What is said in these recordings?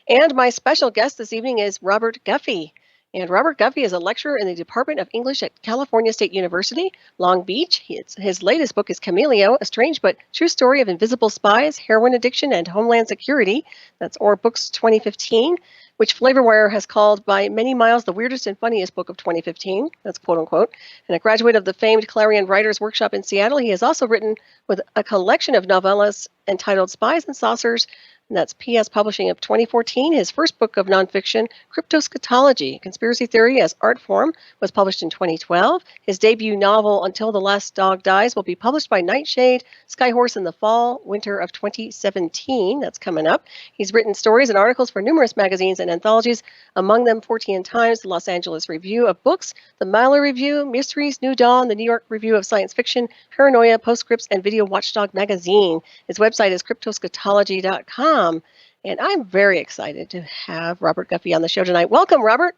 And my special guest this evening is Robert Guffey. And Robert Guffey is a lecturer in the Department of English at California State University, Long Beach. His latest book is Chameleo, a strange but true story of invisible spies, heroin addiction, and homeland security. That's Or Books 2015, which FlavorWire has called by many miles the weirdest and funniest book of 2015. That's quote unquote. And a graduate of the famed Clarion Writers Workshop in Seattle, he has also written with a collection of novellas entitled Spies and Saucers. And that's PS Publishing of 2014. His first book of nonfiction, Cryptoschatology, Conspiracy Theory as Art Form, was published in 2012. His debut novel, Until the Last Dog Dies, will be published by Nightshade, Skyhorse in the fall, winter of 2017. That's coming up. He's written stories and articles for numerous magazines and anthologies, among them 14 Times, the Los Angeles Review of Books, the Mylar Review, Mysteries, New Dawn, the New York Review of Science Fiction, Paranoia, Postscripts, and Video Watchdog Magazine. His website is cryptoschatology.com. And I'm very excited to have Robert Guffey on the show tonight. Welcome, Robert.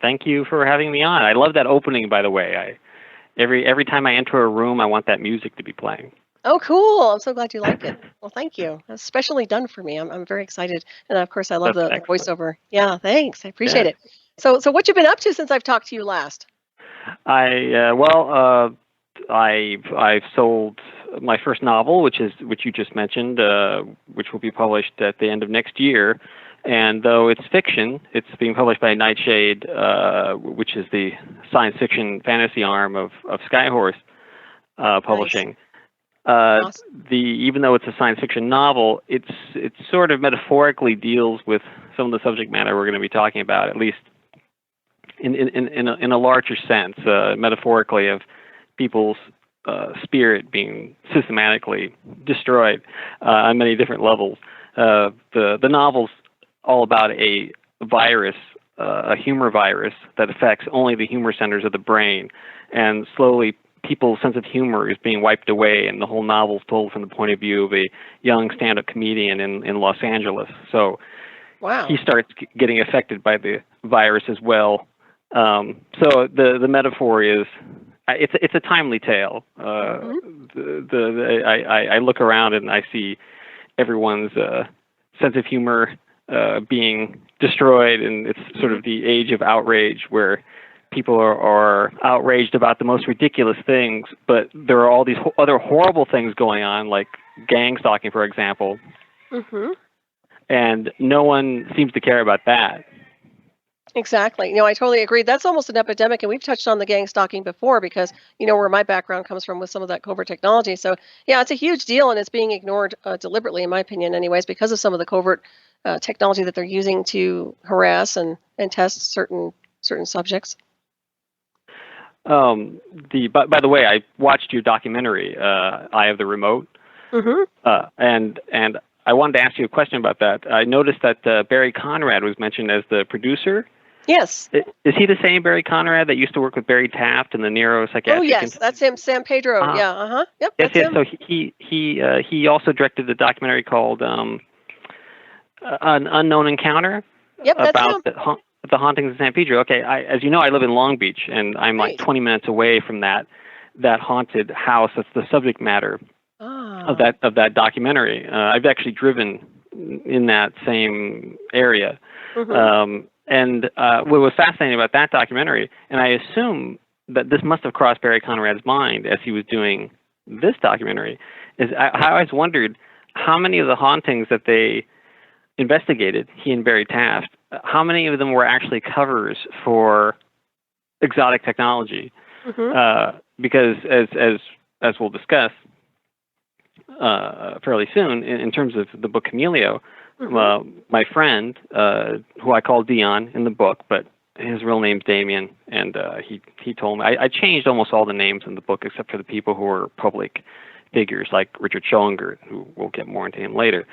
Thank you for having me on. I love that opening, by the way. Every time I enter a room, I want that music to be playing. Oh, cool. I'm so glad you like it. Well, thank you. That's specially done for me. I'm very excited. And of course, I love the voiceover. Yeah, thanks. I appreciate it. So what you been up to since I've talked to you last? I've sold my first novel, which you just mentioned, which will be published at the end of next year. And though it's fiction, it's being published by Nightshade, which is the science fiction fantasy arm of Skyhorse Publishing. Nice. Awesome. Even though it's a science fiction novel, it sort of metaphorically deals with some of the subject matter we're going to be talking about, at least in a larger sense, metaphorically, of people's spirit being systematically destroyed on many different levels. The novel's all about a virus, a humor virus that affects only the humor centers of the brain, and slowly people's sense of humor is being wiped away, and the whole novel's told from the point of view of a young stand-up comedian in Los Angeles. So wow. He starts getting affected by the virus as well. So the metaphor is, it's a timely tale. I look around and I see everyone's sense of humor being destroyed, and it's sort of the age of outrage where people are outraged about the most ridiculous things, but there are all these other horrible things going on, like gang-stalking, for example, and no one seems to care about that. Exactly. I totally agree. That's almost an epidemic, and we've touched on the gang stalking before because, where my background comes from with some of that covert technology. So, yeah, it's a huge deal, and it's being ignored deliberately, in my opinion, anyways, because of some of the covert technology that they're using to harass and test certain subjects. By the way, I watched your documentary, Eye of the Remote, and I wanted to ask you a question about that. I noticed that Barry Conrad was mentioned as the producer. Yes. Is he the same Barry Conrad that used to work with Barry Taft in the neuropsychiatric? Oh, yes, that's him, San Pedro. Yeah, Yep. Yes, yes. So he also directed the documentary called An Unknown Encounter. Yep, that's about him. The hauntings of San Pedro. Okay, as you know, I live in Long Beach, and I'm like 20 minutes away from that haunted house. That's the subject matter of that documentary. I've actually driven in that same area. And what was fascinating about that documentary, and I assume that this must have crossed Barry Conrad's mind as he was doing this documentary, is I always wondered how many of the hauntings that they investigated, he and Barry Taft, how many of them were actually covers for exotic technology? Because as we'll discuss fairly soon, in terms of the book Chameleo, my friend, who I call Dion in the book, but his real name's Damien, and he told me, I changed almost all the names in the book except for the people who were public figures, like Richard Schoeninger, who we'll get more into him later.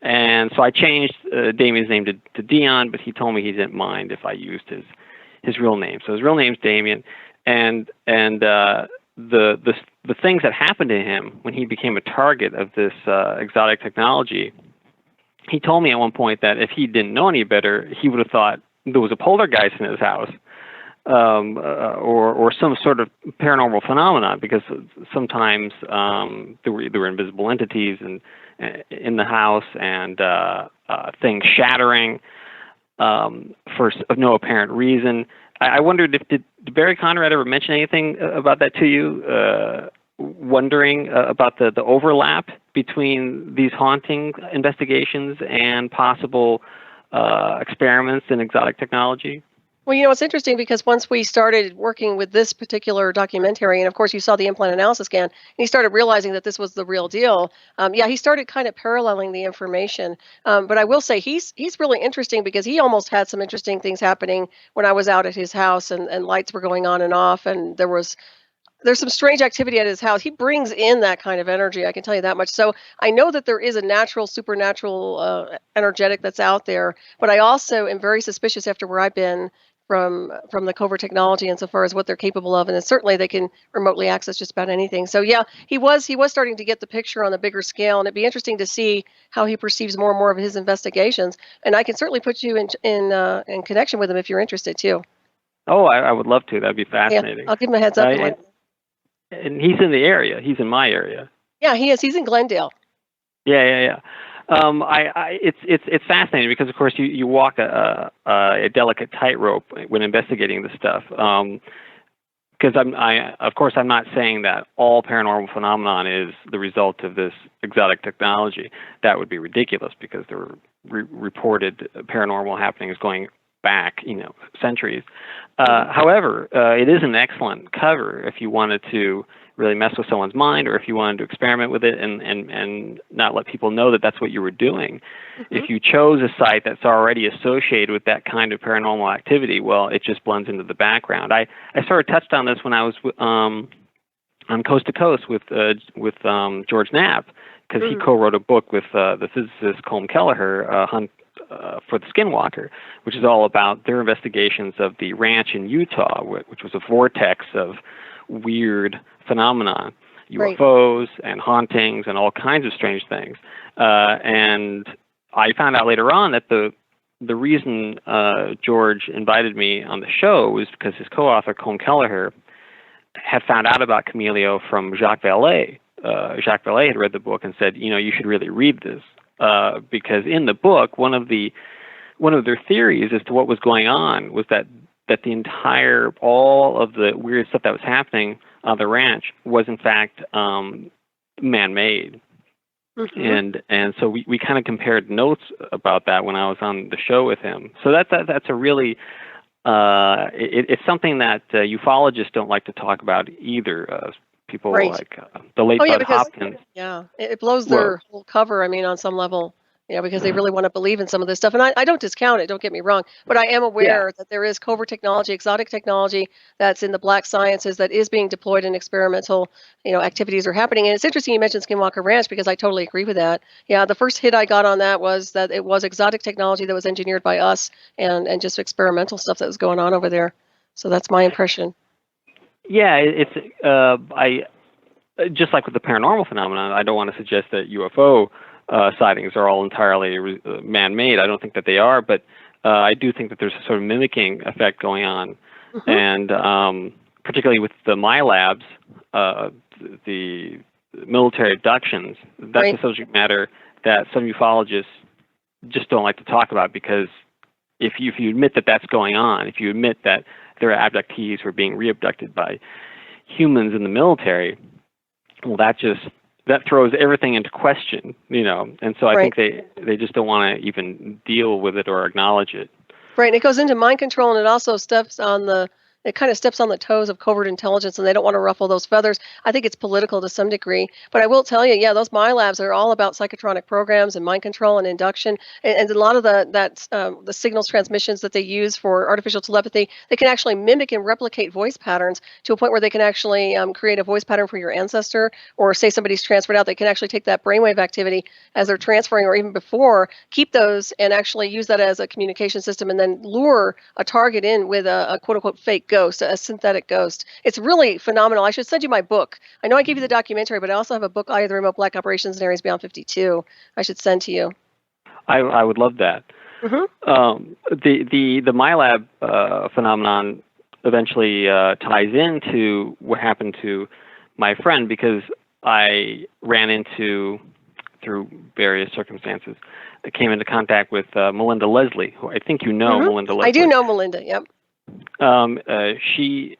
And so I changed Damien's name to Dion, but he told me he didn't mind if I used his real name. So his real name's Damien, and the things that happened to him when he became a target of this exotic technology, he told me at one point that if he didn't know any better, he would have thought there was a poltergeist in his house, or some sort of paranormal phenomenon, because sometimes there were invisible entities, in the house and things shattering for no apparent reason. I wondered if did Barry Conrad ever mention anything about that to you? Wondering about the overlap between these haunting investigations and possible experiments in exotic technology? Well, it's interesting because once we started working with this particular documentary, and of course you saw the implant analysis scan, and he started realizing that this was the real deal. He started kind of paralleling the information. But I will say he's really interesting because he almost had some interesting things happening when I was out at his house, and lights were going on and off, and there's some strange activity at his house. He brings in that kind of energy, I can tell you that much. So I know that there is a natural, supernatural energetic that's out there, but I also am very suspicious after where I've been from the Covert technology insofar as what they're capable of, and then certainly they can remotely access just about anything. So yeah, he was starting to get the picture on a bigger scale, and it'd be interesting to see how he perceives more and more of his investigations. And I can certainly put you in connection with him if you're interested too. Oh, I would love to. That'd be fascinating. Yeah, I'll give him a heads up. And he's in the area. He's in my area. Yeah, he is. He's in Glendale. Yeah. It's fascinating because, of course, you walk a delicate tightrope when investigating this stuff. Because I'm not saying that all paranormal phenomenon is the result of this exotic technology. That would be ridiculous because there were reported paranormal happenings going back, centuries. However, it is an excellent cover if you wanted to really mess with someone's mind, or if you wanted to experiment with it and not let people know that that's what you were doing. Mm-hmm. If you chose a site that's already associated with that kind of paranormal activity, well, it just blends into the background. I sort of touched on this when I was on Coast to Coast with George Knapp, because he co-wrote a book with the physicist Colm Kelleher, Hunt for the Skinwalker, which is all about their investigations of the ranch in Utah, which was a vortex of weird phenomena, UFOs and hauntings and all kinds of strange things. And I found out later on that the reason George invited me on the show was because his co-author, Colm Kelleher, had found out about Chameleo from Jacques Vallée. Jacques Vallée had read the book and said, you should really read this. Because in the book, one of their theories as to what was going on was that all of the weird stuff that was happening on the ranch was in fact man-made. Mm-hmm. And so we kind of compared notes about that when I was on the show with him. So that's a really it's something that ufologists don't like to talk about either. People like the late Bud Hopkins. Yeah, it blows their whole cover, on some level, because they really want to believe in some of this stuff. And I don't discount it, don't get me wrong, but I am aware that there is covert technology, exotic technology that's in the black sciences that is being deployed in experimental, activities are happening. And it's interesting you mentioned Skinwalker Ranch because I totally agree with that. Yeah, the first hit I got on that was that it was exotic technology that was engineered by us and just experimental stuff that was going on over there. So that's my impression. Yeah, it's I just like with the paranormal phenomenon, I don't want to suggest that UFO sightings are all entirely man-made. I don't think that they are, but I do think that there's a sort of mimicking effect going on, mm-hmm. and particularly with the MILABS, the military abductions. That's a subject matter that some ufologists just don't like to talk about, because if you admit that that's going on, if you admit that there are abductees who are being re-abducted by humans in the military, well, that throws everything into question, and so I think they just don't want to even deal with it or acknowledge it. Right, and it goes into mind control, and it also it kind of steps on the toes of covert intelligence, and they don't want to ruffle those feathers. I think it's political to some degree, but I will tell you, those MILABs are all about psychotronic programs and mind control and induction, and a lot of the signals transmissions that they use for artificial telepathy, they can actually mimic and replicate voice patterns to a point where they can actually create a voice pattern for your ancestor, or say somebody's transferred out, they can actually take that brainwave activity as they're transferring, or even before, keep those and actually use that as a communication system, and then lure a target in with a quote-unquote fake ghost, a synthetic ghost. It's really phenomenal. I should send you my book. I know I gave you the documentary, but I also have a book, Eye of the Remote Black Operations in Areas Beyond 52. I should send to you. I would love that. Mm-hmm. The MILAB phenomenon eventually ties into what happened to my friend, because I ran into through various circumstances, I came into contact with Melinda Leslie, who I think you know. Melinda Leslie. I do know Melinda. Yep. She,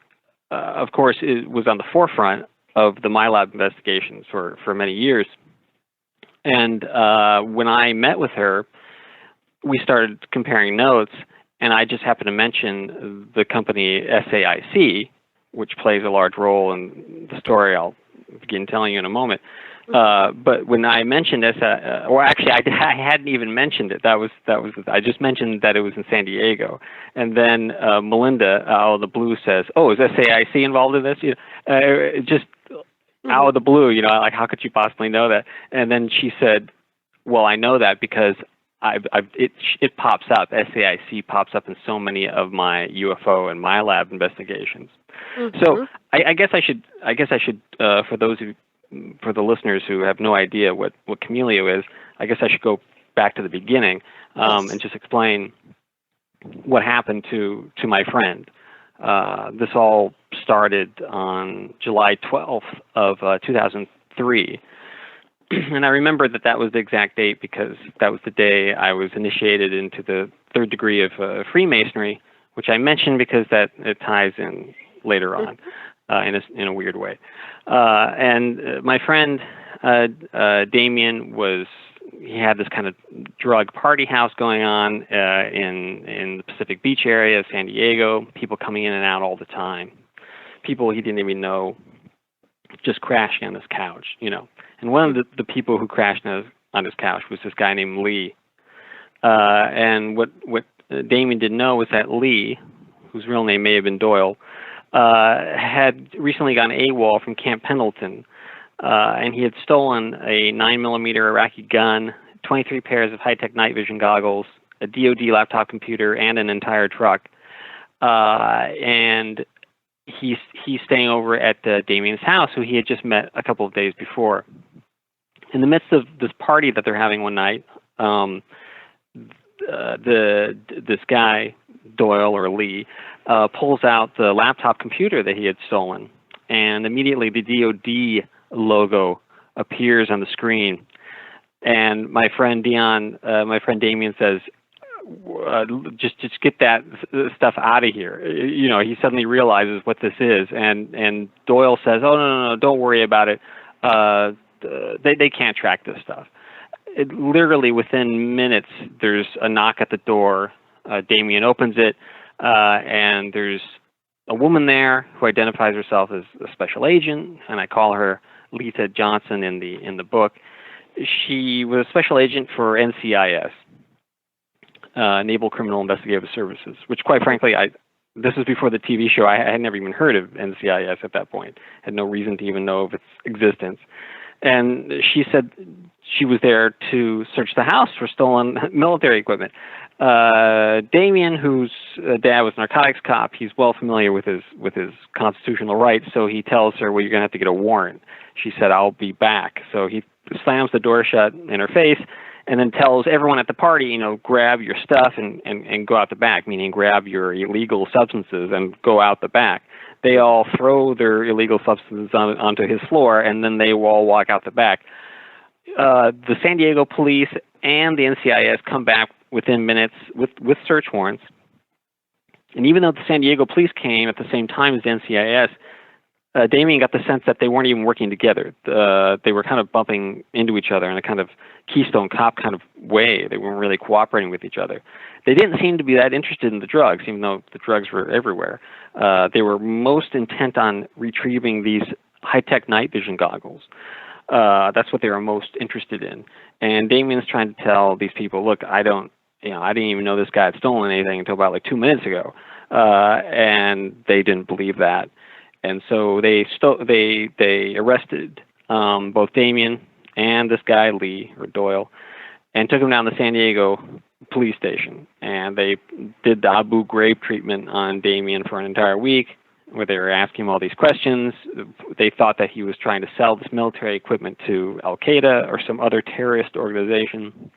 of course, was on the forefront of the MILABS investigations for many years. And when I met with her, we started comparing notes, and I just happened to mention the company SAIC, which plays a large role in the story I'll begin telling you in a moment. But when I mentioned or actually I hadn't even mentioned it. That was I just mentioned that it was in San Diego, and then Melinda out of the blue says, "Oh, is SAIC involved in this?" Just out of the blue, like how could you possibly know that? And then she said, "Well, I know that because it pops up. SAIC pops up in so many of my UFO and MILAB investigations." So I guess I should for the listeners who have no idea what Chameleo is, I guess I should go back to the beginning and just explain what happened to my friend. This all started on July 12th of 2003. And I remember that was the exact date because that was the day I was initiated into the third degree of Freemasonry, which I mentioned because that it ties in later on in a weird way. And my friend Damien he had this kind of drug party house going on in the Pacific Beach area of San Diego, people coming in and out all the time, people he didn't even know just crashing on his couch, And one of the people who crashed on his couch was this guy named Lee. And what Damien didn't know was that Lee, whose real name may have been Doyle, had recently gone AWOL from Camp Pendleton. And he had stolen a 9mm Iraqi gun, 23 pairs of high-tech night vision goggles, a DoD laptop computer, and an entire truck. And he's staying over at Damien's house, who he had just met a couple of days before. In the midst of this party that they're having one night, this guy, Doyle or Lee, pulls out the laptop computer that he had stolen, and immediately the DoD logo appears on the screen. And my friend Damien says, just get that stuff out of here. He suddenly realizes what this is, and Doyle says, "Oh no, don't worry about it. They can't track this stuff." Literally within minutes, there's a knock at the door. Damien opens it, and there's a woman there who identifies herself as a special agent, and I call her Lita Johnson in the book. She was a special agent for NCIS. Naval Criminal Investigative Services, which quite frankly, this was before the TV show. I had never even heard of NCIS at that point. Had no reason to even know of its existence. And she said she was there to search the house for stolen military equipment. Damien, whose dad was a narcotics cop, he's well familiar with his constitutional rights, so he tells her, "Well, you're going to have to get a warrant." She said, "I'll be back." So he slams the door shut in her face, and then tells everyone at the party, grab your stuff and go out the back, meaning grab your illegal substances and go out the back. They all throw their illegal substances onto his floor, and then they all walk out the back. The San Diego police and the NCIS come back within minutes with search warrants. And even though the San Diego police came at the same time as the NCIS, Damien got the sense that they weren't even working together. They were kind of bumping into each other in a kind of Keystone Cop kind of way. They weren't really cooperating with each other. They didn't seem to be that interested in the drugs, even though the drugs were everywhere. They were most intent on retrieving these high-tech night vision goggles. That's what they were most interested in. And Damien's trying to tell these people, look, I didn't even know this guy had stolen anything until about 2 minutes ago. And they didn't believe that. And so they arrested both Damien and this guy, Lee, or Doyle, and took him down to the San Diego police station. And they did the Abu Ghraib treatment on Damien for an entire week, where they were asking him all these questions. They thought that he was trying to sell this military equipment to Al-Qaeda or some other terrorist organization.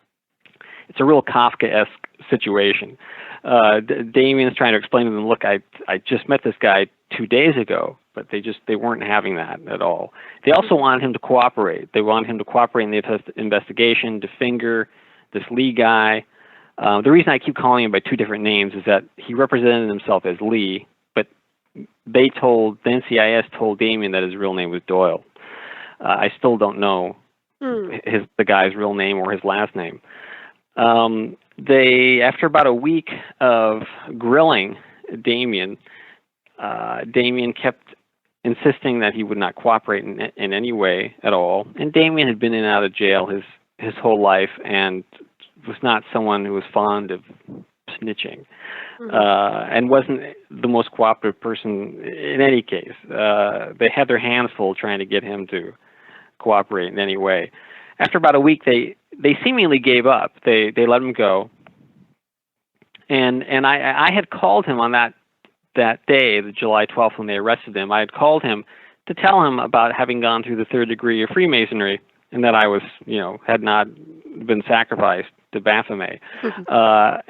it's a real Kafka-esque situation. Damien's trying to explain to them, look, I just met this guy 2 days ago, but they weren't having that at all. They also wanted him to cooperate. They wanted him to cooperate in the investigation, to finger this Lee guy. The reason I keep calling him by two different names is that he represented himself as Lee, but the NCIS told Damien that his real name was Doyle. I still don't know the guy's real name or his last name. After about a week of grilling Damien, Damien kept insisting that he would not cooperate in any way at all. And Damien had been in and out of jail his whole life and was not someone who was fond of snitching, and wasn't the most cooperative person in any case. They had their hands full trying to get him to cooperate in any way. After about a week, they seemingly gave up. They let him go. And I had called him on that day, the July 12th, when they arrested him. I had called him to tell him about having gone through the third degree of Freemasonry and that I was, had not been sacrificed to Baphomet. But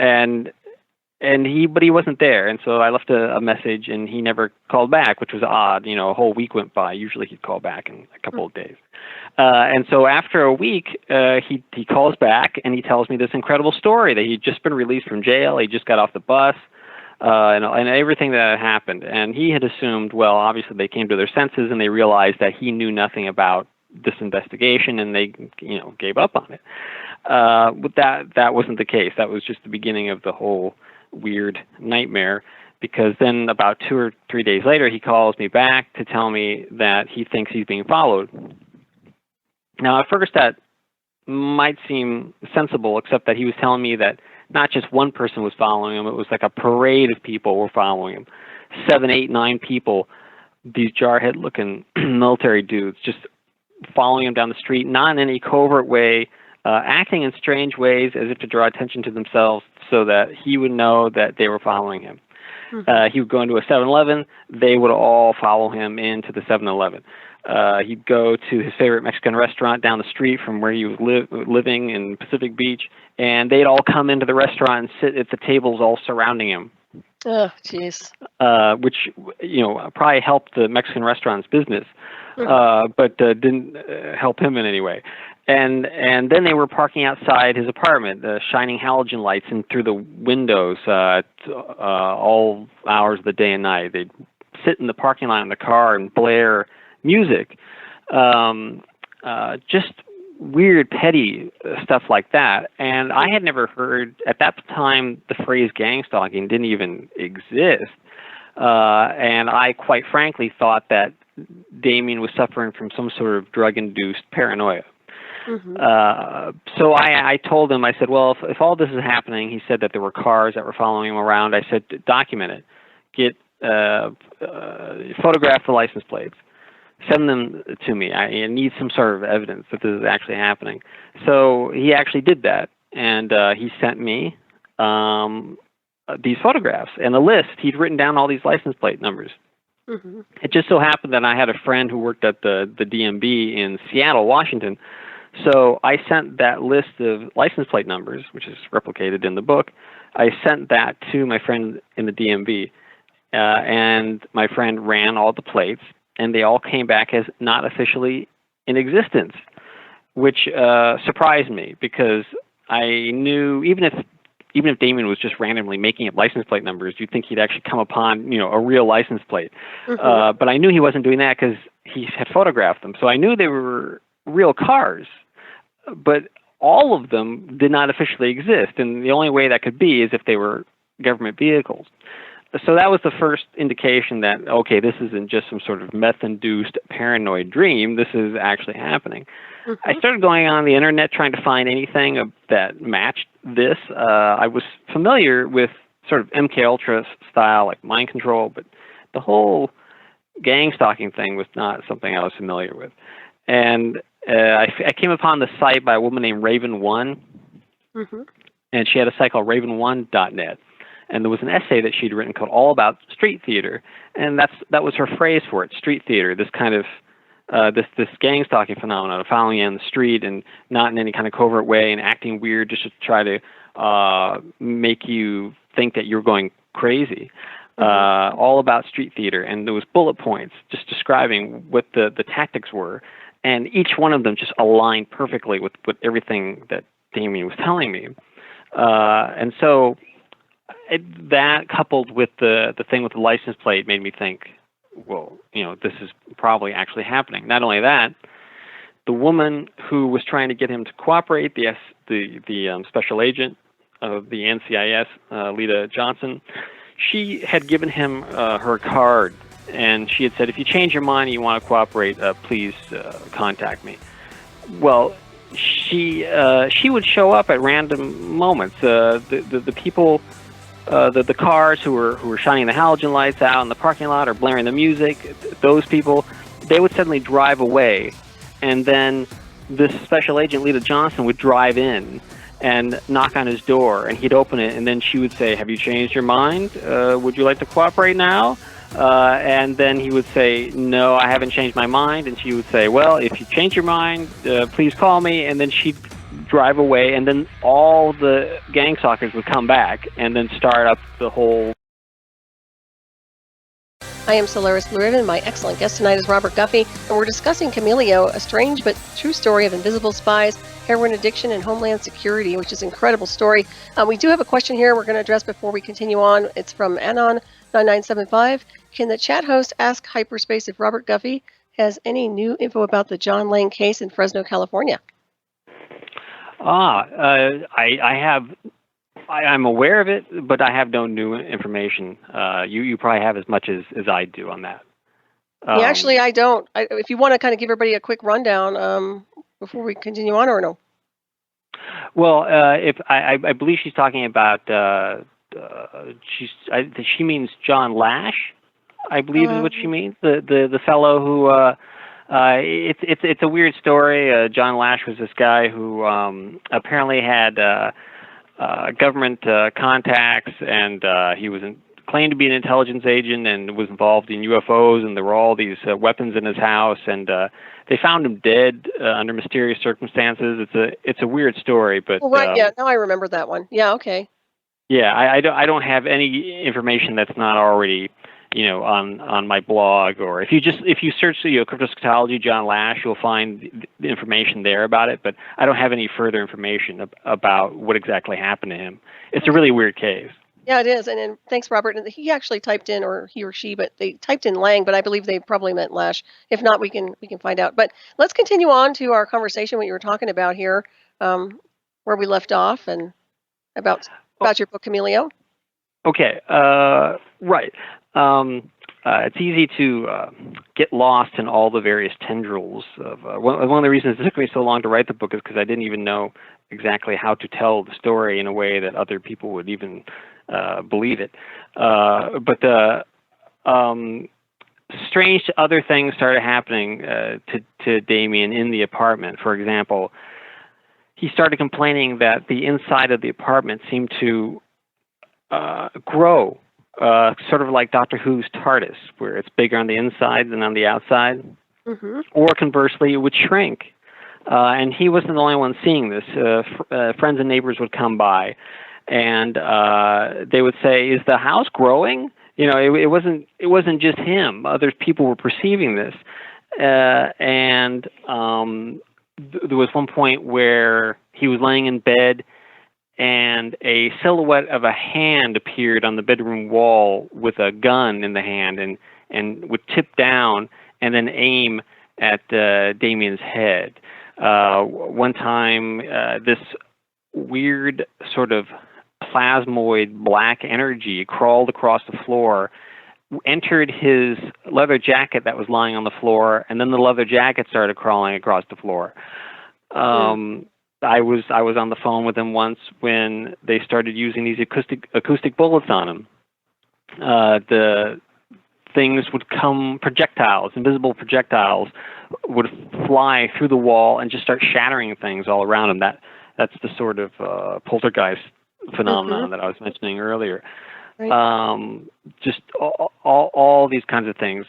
he wasn't there. And so I left a message and he never called back, which was odd. A whole week went by. Usually he'd call back in a couple of days. And so after a week, he calls back and he tells me this incredible story that he'd just been released from jail. He just got off the bus, and everything that had happened. And he had assumed, well, obviously they came to their senses and they realized that he knew nothing about this investigation and they, gave up on it. But that wasn't the case. That was just the beginning of the whole weird nightmare, because then about 2 or 3 days later, he calls me back to tell me that he thinks he's being followed. Now, at first, that might seem sensible, except that he was telling me that not just one person was following him, it was like a parade of people were following him. 7, 8, 9 people, these jarhead-looking military dudes, just following him down the street, not in any covert way, acting in strange ways as if to draw attention to themselves so that he would know that they were following him. He would go into a 7-Eleven, they would all follow him into the 7-Eleven. He'd go to his favorite Mexican restaurant down the street from where he was living in Pacific Beach, and they'd all come into the restaurant and sit at the tables all surrounding him. Oh, jeez. Which, probably helped the Mexican restaurant's business, but didn't help him in any way. And then they were parking outside his apartment, shining halogen lights in through the windows all hours of the day and night. They'd sit in the parking lot in the car and blare music. Just weird, petty stuff like that. And I had never heard, at that time, the phrase gang-stalking didn't even exist. And I, quite frankly, thought that Damien was suffering from some sort of drug-induced paranoia. So I told him, I said, well, if all this is happening, he said that there were cars that were following him around. I said, document it. Get photograph the license plates. Send them to me. I need some sort of evidence that this is actually happening. So he actually did that, and he sent me these photographs and a list. He'd written down all these license plate numbers. It just so happened that I had a friend who worked at the DMV in Seattle, Washington. So I sent that list of license plate numbers, which is replicated in the book. I sent that to my friend in the DMV, and my friend ran all the plates, and they all came back as not officially in existence, which surprised me, because I knew even if Damien was just randomly making up license plate numbers, you'd think he'd actually come upon a real license plate. But I knew he wasn't doing that because he had photographed them. So I knew they were real cars, but all of them did not officially exist. And the only way that could be is if they were government vehicles. So that was the first indication that, okay, this isn't just some sort of meth-induced paranoid dream. This is actually happening. I started going on the internet trying to find anything that matched this. I was familiar with sort of MKUltra style, like mind control, but the whole gang-stalking thing was not something I was familiar with. And I came upon the site by a woman named Raven1, and she had a site called raven1.net. And there was an essay that she'd written called All About Street Theater. And that was her phrase for it, street theater, this kind of this gang stalking phenomenon of following you on the street and not in any kind of covert way and acting weird just to try to make you think that you're going crazy. All about street theater, and there was bullet points just describing what the tactics were, and each one of them just aligned perfectly with everything that Damien was telling me. And so that coupled with the thing with the license plate made me think, well, this is probably actually happening. Not only that, the woman who was trying to get him to cooperate, the special agent of the NCIS, Lita Johnson, she had given him her card, and she had said, if you change your mind and you want to cooperate, please contact me. Well, she would show up at random moments. The people, the cars who were shining the halogen lights out in the parking lot or blaring the music, those people, they would suddenly drive away, and then this special agent, Lita Johnson, would drive in and knock on his door, and he'd open it, and then she would say, have you changed your mind? Would you like to cooperate now? And then he would say, no, I haven't changed my mind. And she would say, well, if you change your mind, please call me. And then she'd drive away, and then all the gang stalkers would come back and then start up the whole... I am Solaris Blueraven. My excellent guest tonight is Robert Guffey, and we're discussing Chameleo, a strange but true story of invisible spies, heroin addiction, and homeland security, which is an incredible story. We do have a question here we're going to address before we continue on. It's from Anon9975. Can the chat host ask Hyperspace if Robert Guffey has any new info about the John Lang case in Fresno, California? I'm aware of it, but I have no new information. You probably have as much as I do on that. Yeah, actually, I don't. If you want to kind of give everybody a quick rundown before we continue on, or no? Well, if I believe she's talking about she means John Lash, I believe is what she means. The fellow who it's a weird story. John Lash was this guy who apparently had government contacts, and he was claimed to be an intelligence agent and was involved in UFOs, and there were all these weapons in his house, and they found him dead under mysterious circumstances. It's a weird story, but right, yeah, now I remember that one. Yeah, okay. Yeah, I don't have any information that's not already on my blog, or if you search cryptoschatology John Lash, you'll find the information there about it. But I don't have any further information about what exactly happened to him. It's a really weird case. Yeah, it is. And thanks, Robert. And he actually typed in, or he or she, but they typed in Lang, but I believe they probably meant Lash. If not, we can find out. But let's continue on to our conversation, what you were talking about here, where we left off, and about your book, Chameleo. Okay, right. It's easy to get lost in all the various tendrils of one of the reasons it took me so long to write the book is because I didn't even know exactly how to tell the story in a way that other people would even believe it. But strange other things started happening to Damien in the apartment. For example, he started complaining that the inside of the apartment seemed to grow. Sort of like Doctor Who's TARDIS, where it's bigger on the inside than on the outside. Mm-hmm. Or conversely, it would shrink. And he wasn't the only one seeing this. Friends and neighbors would come by, and they would say, "Is the house growing?" It wasn't just him. Other people were perceiving this. And there was one point where he was laying in bed, and a silhouette of a hand appeared on the bedroom wall with a gun in the hand, and would tip down and then aim at Damien's head. One time, this weird sort of plasmoid black energy crawled across the floor, entered his leather jacket that was lying on the floor, and then the leather jacket started crawling across the floor. I was on the phone with him once when they started using these acoustic bullets on him. The things would come, invisible projectiles would fly through the wall and just start shattering things all around him. That's the sort of poltergeist phenomenon that I was mentioning earlier. Just all these kinds of things.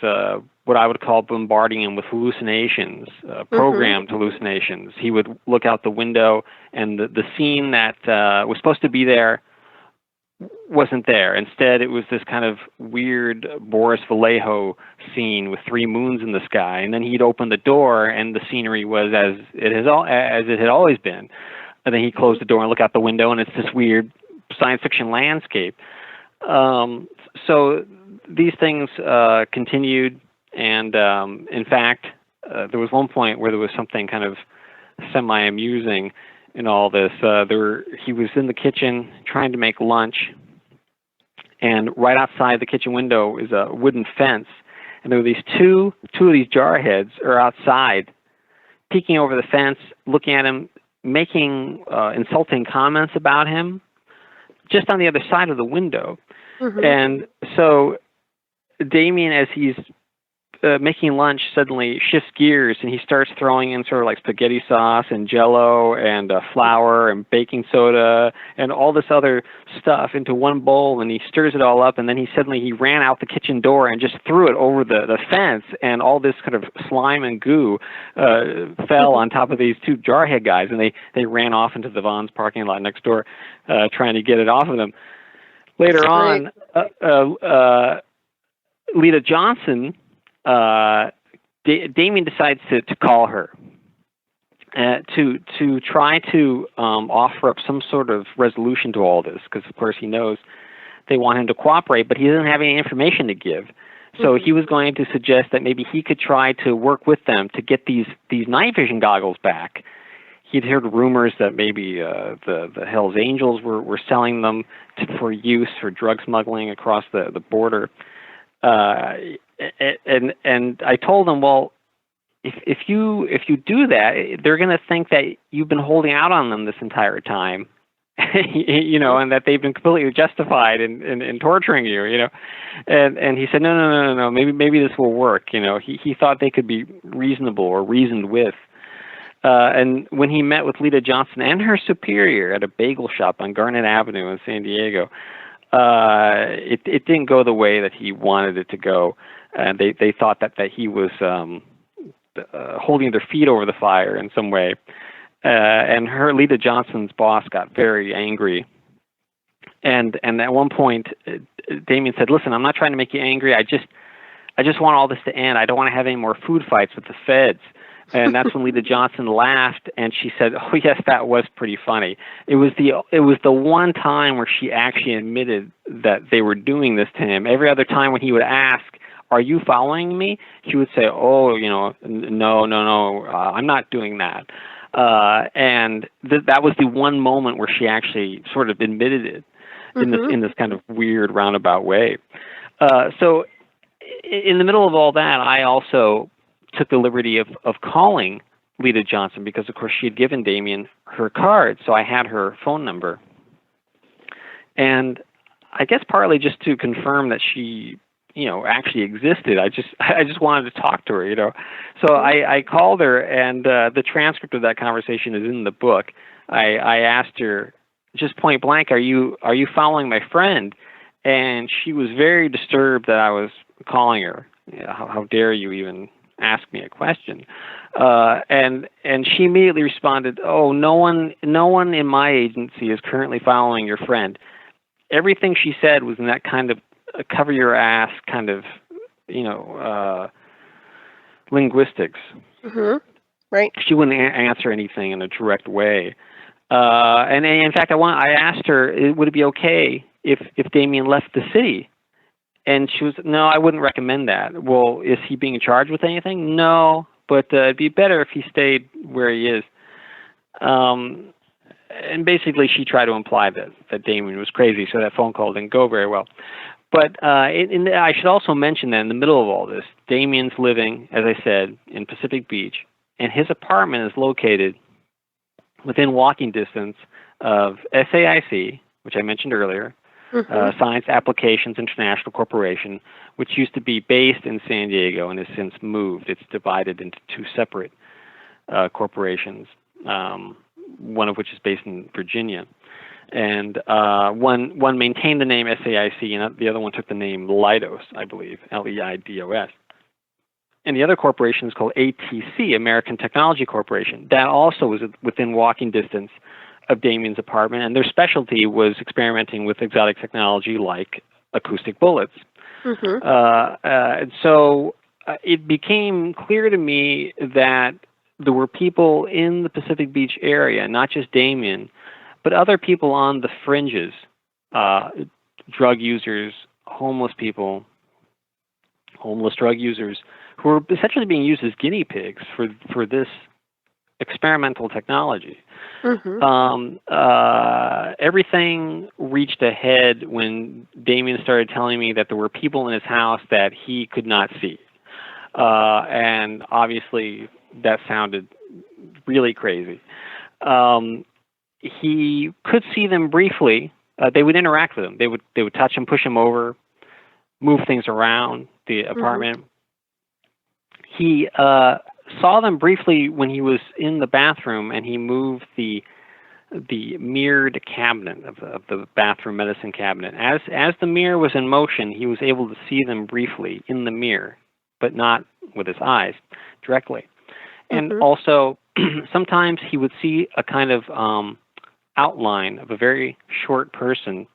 What I would call bombarding him with hallucinations, programmed hallucinations. He would look out the window, and the scene that was supposed to be there wasn't there. Instead, it was this kind of weird Boris Vallejo scene with 3 moons in the sky. And then he'd open the door, and the scenery was as it had always been. And then he'd close the door and look out the window, and it's this weird science fiction landscape. So these things continued, and in fact, there was one point where there was something kind of semi-amusing in all this. He was in the kitchen trying to make lunch, and right outside the kitchen window is a wooden fence, and there were these two of these jarheads are outside, peeking over the fence, looking at him, making insulting comments about him, just on the other side of the window. And so Damien, as he's making lunch, suddenly shifts gears, and he starts throwing in sort of like spaghetti sauce and Jell-O and flour and baking soda and all this other stuff into one bowl, and he stirs it all up, and then he ran out the kitchen door and just threw it over the fence, and all this kind of slime and goo fell on top of these 2 jarhead guys, and they ran off into the Vons parking lot next door, trying to get it off of them. Later on, Lita Johnson, Damien decides to call her to try to offer up some sort of resolution to all this, because of course he knows they want him to cooperate, but he doesn't have any information to give. So he was going to suggest that maybe he could try to work with them to get these night vision goggles back. He'd heard rumors that maybe the Hells Angels were selling them for use for drug smuggling across the border. And I told him, well, if you do that, they're going to think that you've been holding out on them this entire time, and that they've been completely justified in torturing you, And he said, no, maybe this will work. He thought they could be reasonable or reasoned with. And when he met with Lita Johnson and her superior at a bagel shop on Garnet Avenue in San Diego, it didn't go the way that he wanted it to go. And they thought that he was holding their feet over the fire in some way. And Lita Johnson's boss got very angry. And at one point, Damien said, "Listen, I'm not trying to make you angry. I just want all this to end. I don't want to have any more food fights with the feds." And that's when Lita Johnson laughed, and she said, "Oh yes, that was pretty funny." It was the one time where she actually admitted that they were doing this to him. Every other time when he would ask, "Are you following me?" she would say, "Oh, no, I'm not doing that." And that was the one moment where she actually sort of admitted it in this kind of weird roundabout way. So in the middle of all that, I also took the liberty of calling Lita Johnson, because of course she had given Damien her card, so I had her phone number. And I guess partly just to confirm that she, actually existed. I just wanted to talk to her, So I called her, and the transcript of that conversation is in the book. I asked her just point blank, "Are you following my friend?" And she was very disturbed that I was calling her. How dare you even ask me a question? And she immediately responded, "Oh, no one in my agency is currently following your friend." Everything she said was in that kind of cover your ass kind of, linguistics. Right. She wouldn't answer anything in a direct way. And in fact, I asked her, would it be okay if Damien left the city? And she was, "No, I wouldn't recommend that." "Well, is he being charged with anything?" "No, but it'd be better if he stayed where he is." And basically, she tried to imply that Damien was crazy, so that phone call didn't go very well. But I should also mention that in the middle of all this, Damien's living, as I said, in Pacific Beach, and his apartment is located within walking distance of SAIC, which I mentioned earlier, Science Applications International Corporation, which used to be based in San Diego and has since moved. It's divided into 2 separate corporations, one of which is based in Virginia. And one maintained the name SAIC, and the other one took the name Leidos, I believe, Leidos. And the other corporation is called ATC, American Technology Corporation. That also was within walking distance of Damien's apartment, and their specialty was experimenting with exotic technology like acoustic bullets. And so it became clear to me that there were people in the Pacific Beach area, not just Damien, but other people on the fringes, drug users, homeless people, homeless drug users, who were essentially being used as guinea pigs for this experimental technology. Everything reached a head when Damien started telling me that there were people in his house that he could not see. And obviously that sounded really crazy. He could see them briefly. They would interact with him. They would touch him, push him over, move things around the apartment. He saw them briefly when he was in the bathroom, and he moved the mirrored cabinet of the bathroom medicine cabinet. As the mirror was in motion, he was able to see them briefly in the mirror, but not with his eyes directly. And also, sometimes he would see a kind of outline of a very short person,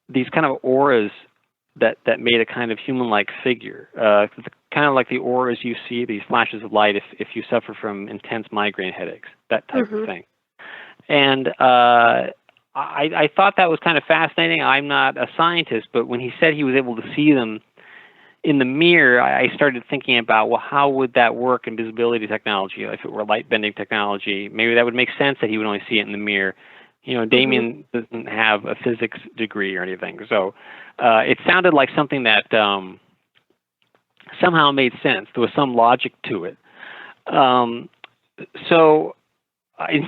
these kind of auras that made a kind of human-like figure, kind of like the auras you see, these flashes of light if you suffer from intense migraine headaches, that type of thing. And I thought that was kind of fascinating. I'm not a scientist, but when he said he was able to see them in the mirror, I started thinking about, well, how would that work in visibility technology? If it were light-bending technology, maybe that would make sense that he would only see it in the mirror. You know, Damien doesn't have a physics degree or anything, so it sounded like something that somehow made sense. There was some logic to it. And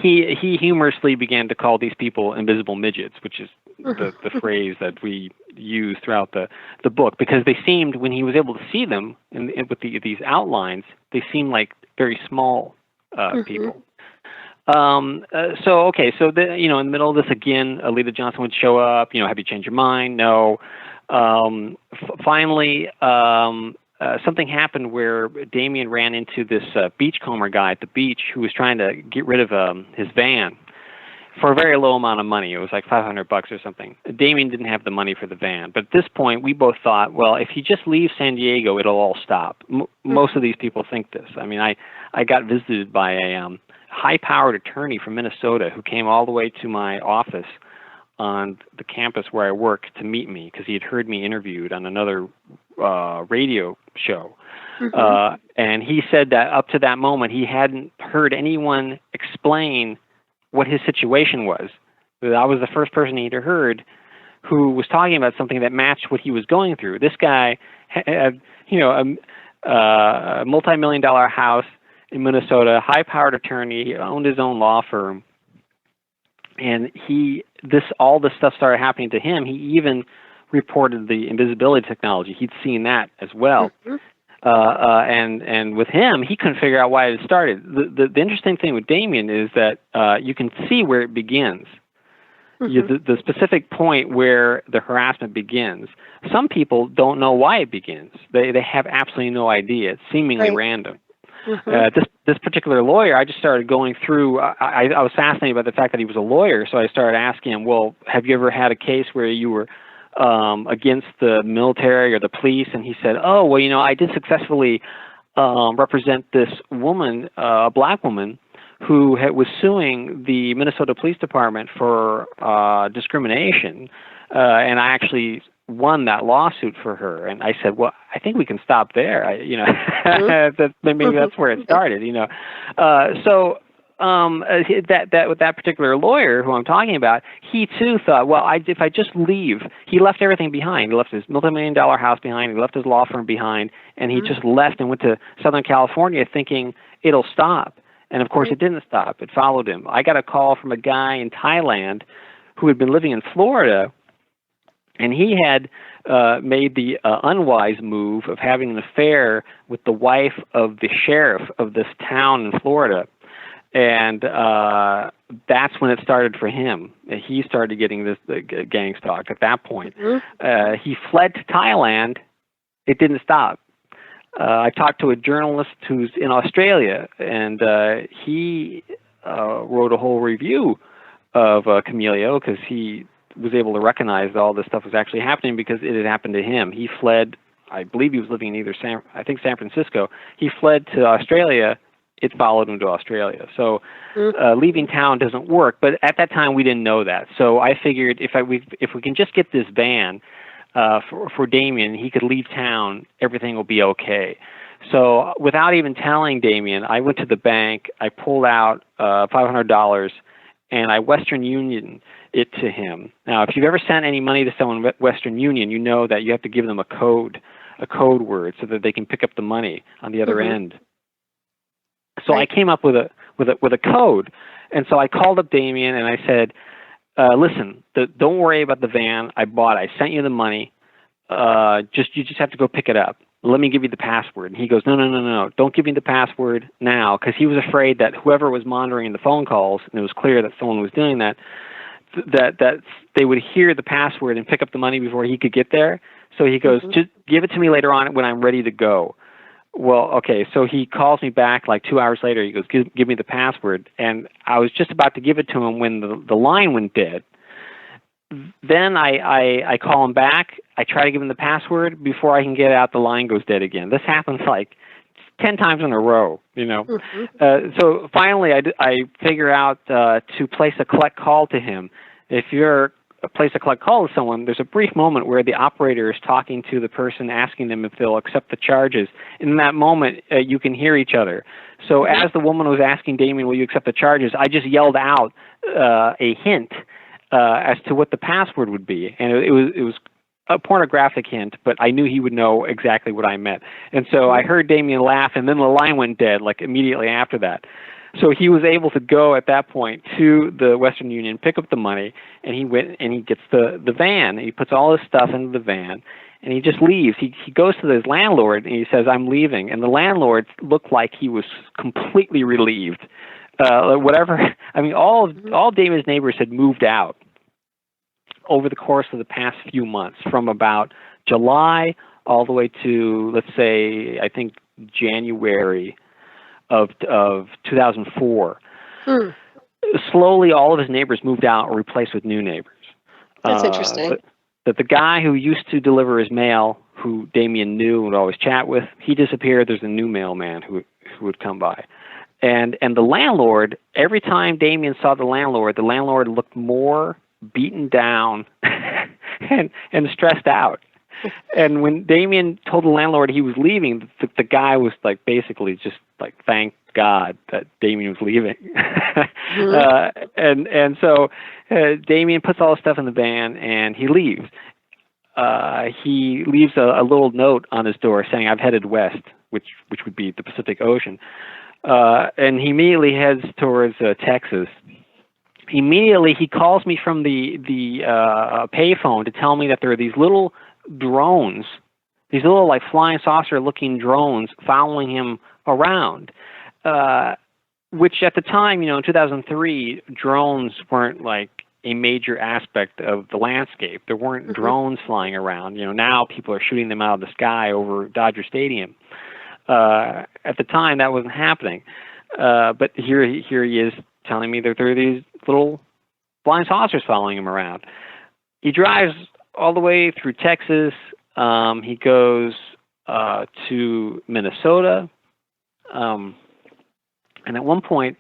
he humorously began to call these people invisible midgets, which is the phrase that we use throughout the book, because they seemed, when he was able to see them with these outlines, they seemed like very small people. So in the middle of this again, Alita Johnson would show up. You know, have you changed your mind? No. Finally, something happened where Damien ran into this beachcomber guy at the beach who was trying to get rid of his van for a very low amount of money. It was like $500 or something. Damien didn't have the money for the van. But at this point, we both thought, well, if he just leaves San Diego, it'll all stop. Most of these people think this. I mean, I got visited by a high-powered attorney from Minnesota who came all the way to my office on the campus where I work to meet me because he had heard me interviewed on another radio show. And he said that up to that moment, he hadn't heard anyone explain what his situation was. That I was the first person he'd heard who was talking about something that matched what he was going through. This guy had, a multi-million-dollar house in Minnesota, high-powered attorney, he owned his own law firm, and all this stuff started happening to him. He even reported the invisibility technology. He'd seen that as well. And with him, he couldn't figure out why it started. The interesting thing with Damien is that you can see where it begins. The specific point where the harassment begins. Some people don't know why it begins. They have absolutely no idea. It's seemingly random. This particular lawyer, I just started going through. I was fascinated by the fact that he was a lawyer, so I started asking him, well, have you ever had a case where you were against the military or the police? And he said, oh, well, I did successfully represent this woman, a black woman, who was suing the Minnesota Police Department for discrimination, and I actually won that lawsuit for her. And I said, well, I think we can stop there. Maybe that's where it started. So that with that particular lawyer who I'm talking about, he too thought, well, if I just leave, he left everything behind. He left his multi-million-dollar house behind. He left his law firm behind, and he just left and went to Southern California thinking it'll stop. And of course, it didn't stop. It followed him. I got a call from a guy in Thailand who had been living in Florida, and he had made the unwise move of having an affair with the wife of the sheriff of this town in Florida. And that's when it started for him. He started getting this gang stalked at that point. He fled to Thailand. It didn't stop. I talked to a journalist who's in Australia, and he wrote a whole review of Chameleo because he was able to recognize that all this stuff was actually happening because it had happened to him. He fled. I believe he was living in either San Francisco. He fled to Australia. It followed him to Australia. So leaving town doesn't work. But at that time, we didn't know that. So I figured if we can just get this van for Damien, he could leave town, everything will be okay. So without even telling Damien, I went to the bank, I pulled out $500, and I Western Union it to him. Now, if you've ever sent any money to someone Western Union, you know that you have to give them a code word, so that they can pick up the money on the other end. So I came up with a code, and so I called up Damien and I said, "Listen, don't worry about the van I bought. I sent you the money. You just have to go pick it up. Let me give you the password." And he goes, No, don't give me the password now," because he was afraid that whoever was monitoring the phone calls, and it was clear that someone was doing that they would hear the password and pick up the money before he could get there. So he goes, "Just give it to me later on when I'm ready to go." Well, okay, so he calls me back like 2 hours later. He goes, give me the password. And I was just about to give it to him when the line went dead. Then I call him back. I try to give him the password. Before I can get out, the line goes dead again. This happens like 10 times in a row, you know. So finally, I figure out to place a collect call to him. If you're place a collect call to someone, there's a brief moment where the operator is talking to the person, asking them if they'll accept the charges. In that moment, you can hear each other. So as the woman was asking Damien, "Will you accept the charges?" I just yelled out a hint as to what the password would be, and it was a pornographic hint, but I knew he would know exactly what I meant. And so I heard Damien laugh, and then the line went dead, like immediately after that. So he was able to go at that point to the Western Union, pick up the money, and he went and he gets the van. He puts all his stuff into the van, and he just leaves. He goes to his landlord, and he says, "I'm leaving." And the landlord looked like he was completely relieved. All David's neighbors had moved out over the course of the past few months, from about July all the way to, let's say, I think January of 2004. Slowly, all of his neighbors moved out or replaced with new neighbors. That's interesting. But the guy who used to deliver his mail, who Damien knew and would always chat with, he disappeared. There's a new mailman who would come by. And the landlord, every time Damien saw the landlord looked more beaten down and stressed out. And when Damien told the landlord he was leaving, the guy was like basically just like, thank God that Damien was leaving. And so Damien puts all his stuff in the van and he leaves. He leaves a little note on his door saying, "I've headed west," which would be the Pacific Ocean. And he immediately heads towards Texas. Immediately he calls me from the payphone to tell me that there are these little drones, these little like flying saucer looking drones following him around, which at the time, in 2003, drones weren't like a major aspect of the landscape. There weren't drones flying around. Now people are shooting them out of the sky over Dodger Stadium. At the time, that wasn't happening. But here he is telling me that there are these little flying saucers following him around. He drives all the way through Texas. He goes to Minnesota. And at one point,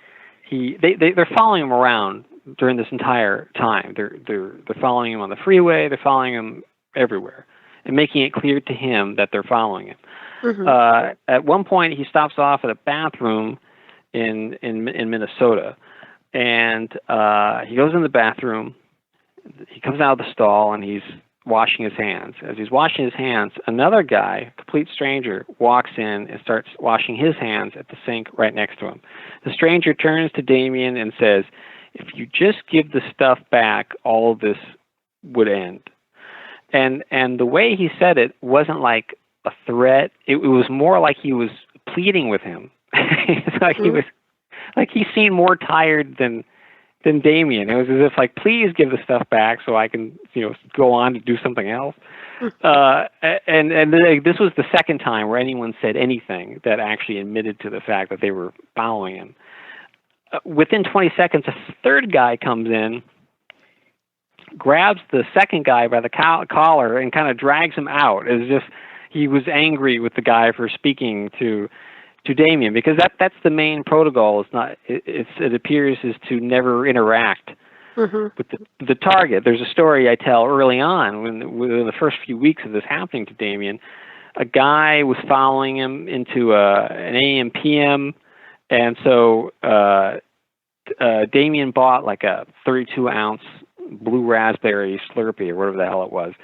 they're following him around during this entire time. They're following him on the freeway. They're following him everywhere, and making it clear to him that they're following him. At one point, he stops off at a bathroom in Minnesota, and he goes in the bathroom. He comes out of the stall, and he's washing his hands. As he's washing his hands, another guy, a complete stranger, walks in and starts washing his hands at the sink right next to him. The stranger turns to Damien and says, "If you just give the stuff back, all of this would end." And the way he said it wasn't like a threat. It was more like he was pleading with him. It's like he was like he seemed more tired than Damien. It was as if like, please give the stuff back so I can, go on to do something else. And this was the second time where anyone said anything that actually admitted to the fact that they were following him. Within 20 seconds, a third guy comes in, grabs the second guy by the collar and kind of drags him out as if he was angry with the guy for speaking to Damien, because that's the main protocol. It appears is to never interact with the target. There's a story I tell early on within the first few weeks of this happening to Damien. A guy was following him into an AM PM, and so Damien bought like a 32-ounce blue raspberry Slurpee or whatever the hell it was,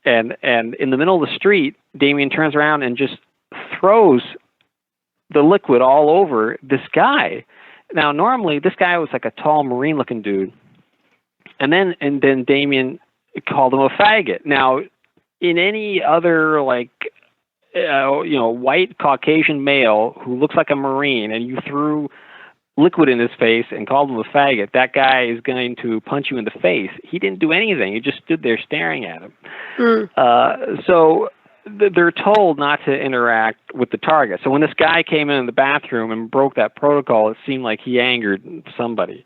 and in the middle of the street, Damien turns around and just throws the liquid all over this guy. Now, normally this guy was like a tall Marine-looking dude, and then Damien called him a faggot. Now, in any other white Caucasian male who looks like a Marine, and you threw liquid in his face and called him a faggot, that guy is going to punch you in the face. He didn't do anything. He just stood there staring at him. So they're told not to interact with the target. So when this guy came in the bathroom and broke that protocol, it seemed like he angered somebody.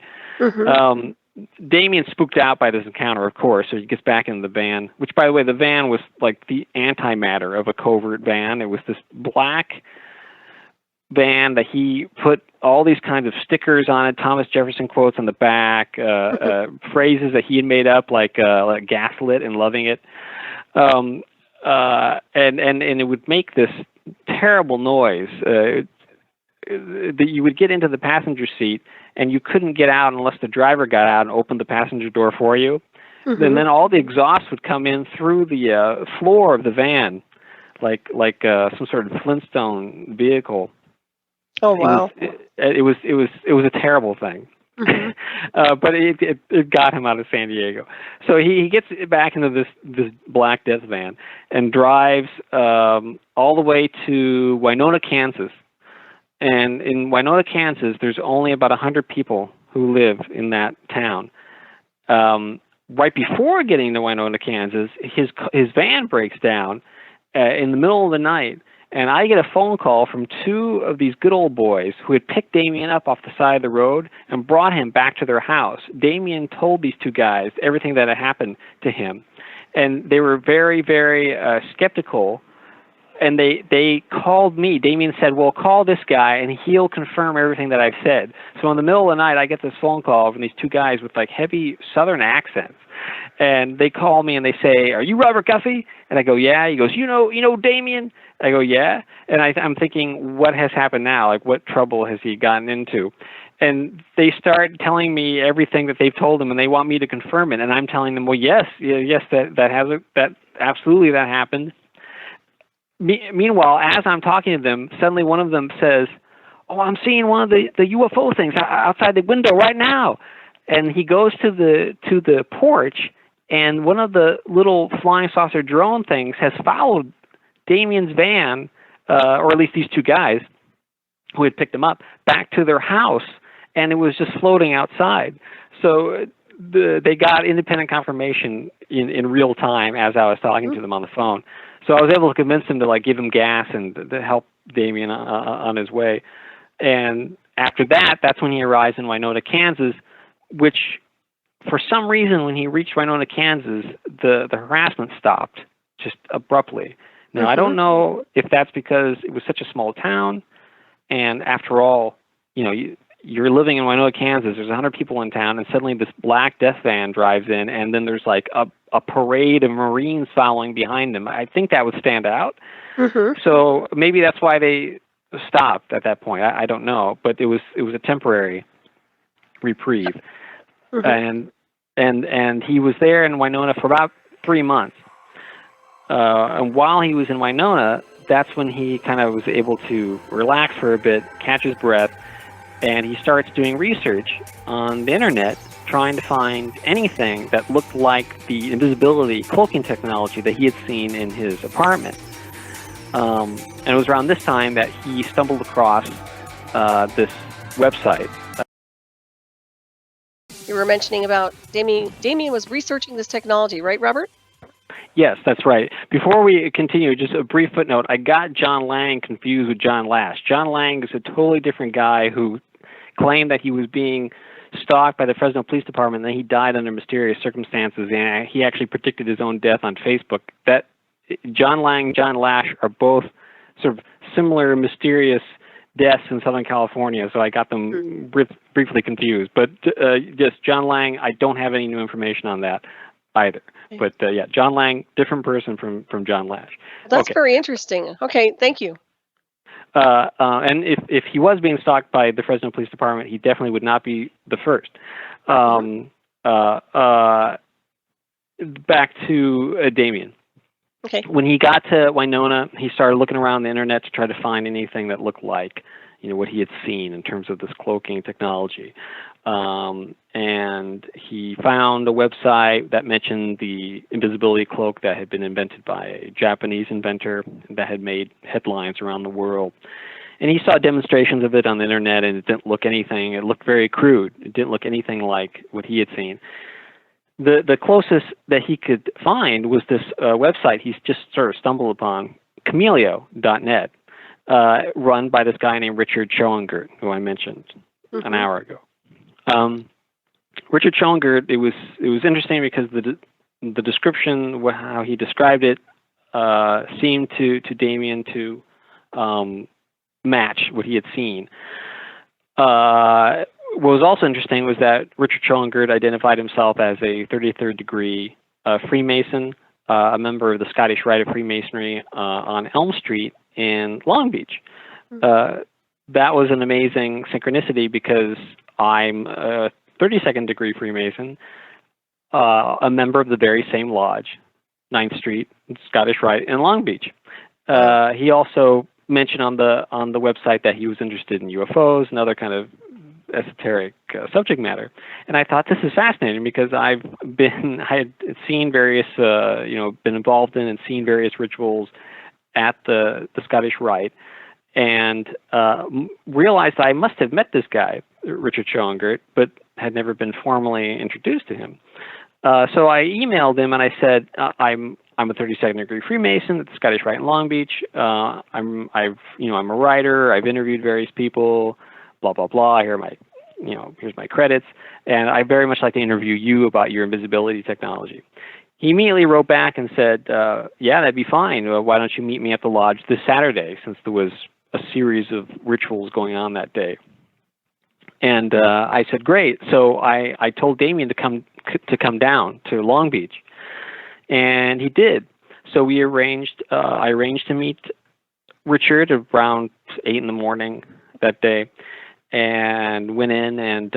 Damien spooked out by this encounter, of course, so he gets back into the van, which, by the way, the van was like the antimatter of a covert van. It was this black van that he put all these kinds of stickers on it, Thomas Jefferson quotes on the back, phrases that he had made up, like gaslit and loving it. And it would make this terrible noise that you would get into the passenger seat and you couldn't get out unless the driver got out and opened the passenger door for you. And then all the exhaust would come in through the floor of the van, like some sort of Flintstone vehicle. Oh wow! It was a terrible thing. But it got him out of San Diego. So he gets back into this Black Death van and drives all the way to Winona, Kansas. And in Winona, Kansas, there's only about 100 people who live in that town. Right before getting to Winona, Kansas, his van breaks down in the middle of the night. And I get a phone call from two of these good old boys who had picked Damien up off the side of the road and brought him back to their house. Damien told these two guys everything that had happened to him. And they were very, very skeptical. And they called me. Damien said, well, call this guy, and he'll confirm everything that I've said. So in the middle of the night, I get this phone call from these two guys with like heavy Southern accents. And they call me and they say, are you Robert Guffey? And I go, yeah. He goes, you know Damien? I go, yeah. And I'm thinking, what has happened now? Like, what trouble has he gotten into? And they start telling me everything that they've told him, and they want me to confirm it. And I'm telling them, well, yes, that absolutely that happened. Meanwhile, as I'm talking to them, suddenly one of them says, oh, I'm seeing one of the UFO things outside the window right now. And he goes to the porch, and one of the little flying saucer drone things has followed Damien's van, or at least these two guys who had picked him up, back to their house, and it was just floating outside. So they got independent confirmation in real time as I was talking to them on the phone. So I was able to convince them to like give him gas and to help Damien on his way. And after that, that's when he arrives in Winona, Kansas, which for some reason when he reached Winona, Kansas, the harassment stopped just abruptly. Now, I don't know if that's because it was such a small town, and after all, you're living in Winona, Kansas, there's 100 people in town, and suddenly this Black Death van drives in, and then there's like a parade of Marines following behind them. I think that would stand out. So maybe that's why they stopped at that point. I don't know, but it was a temporary reprieve. And he was there in Winona for about 3 months. And while he was in Winona, that's when he kind of was able to relax for a bit, catch his breath, and he starts doing research on the internet, trying to find anything that looked like the invisibility cloaking technology that he had seen in his apartment. And it was around this time that he stumbled across this website were mentioning about Damien was researching this technology, right, Robert? Yes, that's right. Before we continue, just a brief footnote. I got John Lang confused with John Lash. John Lang is a totally different guy who claimed that he was being stalked by the Fresno Police Department, and then he died under mysterious circumstances, and he actually predicted his own death on Facebook. That John Lang, John Lash are both sort of similar mysterious deaths in Southern California, so I got them briefly confused. But just John Lang, I don't have any new information on that either. But yeah, John Lang, different person from John Lash. That's very interesting. Okay, thank you. And if he was being stalked by the Fresno Police Department, he definitely would not be the first. Back to Damien. Okay. When he got to Winona, he started looking around the internet to try to find anything that looked like, what he had seen in terms of this cloaking technology. And he found a website that mentioned the invisibility cloak that had been invented by a Japanese inventor that had made headlines around the world. And he saw demonstrations of it on the internet, and it didn't look anything. It looked very crude. It didn't look anything like what he had seen. The closest that he could find was this website he's just sort of stumbled upon, Chameleo.net, run by this guy named Richard Schoengert, who I mentioned an hour ago. Richard Schoengert, it was interesting because the description, how he described it, seemed to Damien to match what he had seen. What was also interesting was that Richard Schoengert identified himself as a 33rd degree Freemason, a member of the Scottish Rite of Freemasonry on Elm Street in Long Beach. That was an amazing synchronicity because I'm a 32nd degree Freemason, a member of the very same lodge, 9th Street, Scottish Rite in Long Beach. He also mentioned on the website that he was interested in UFOs and other kind of esoteric subject matter, and I thought this is fascinating because I had seen various, been involved in and seen various rituals at the Scottish Rite, and realized I must have met this guy, Richard Schoengert, but had never been formally introduced to him. So I emailed him and I said, I'm a 32nd degree Freemason at the Scottish Rite in Long Beach. I'm a writer. I've interviewed various people. Blah blah blah. Here's my credits, and I very much like to interview you about your invisibility technology. He immediately wrote back and said, yeah, that'd be fine. Why don't you meet me at the lodge this Saturday, since there was a series of rituals going on that day. And I said, great. So I told Damien to come down to Long Beach, and he did. So I arranged to meet Richard around 8 in the morning that day, and went in, and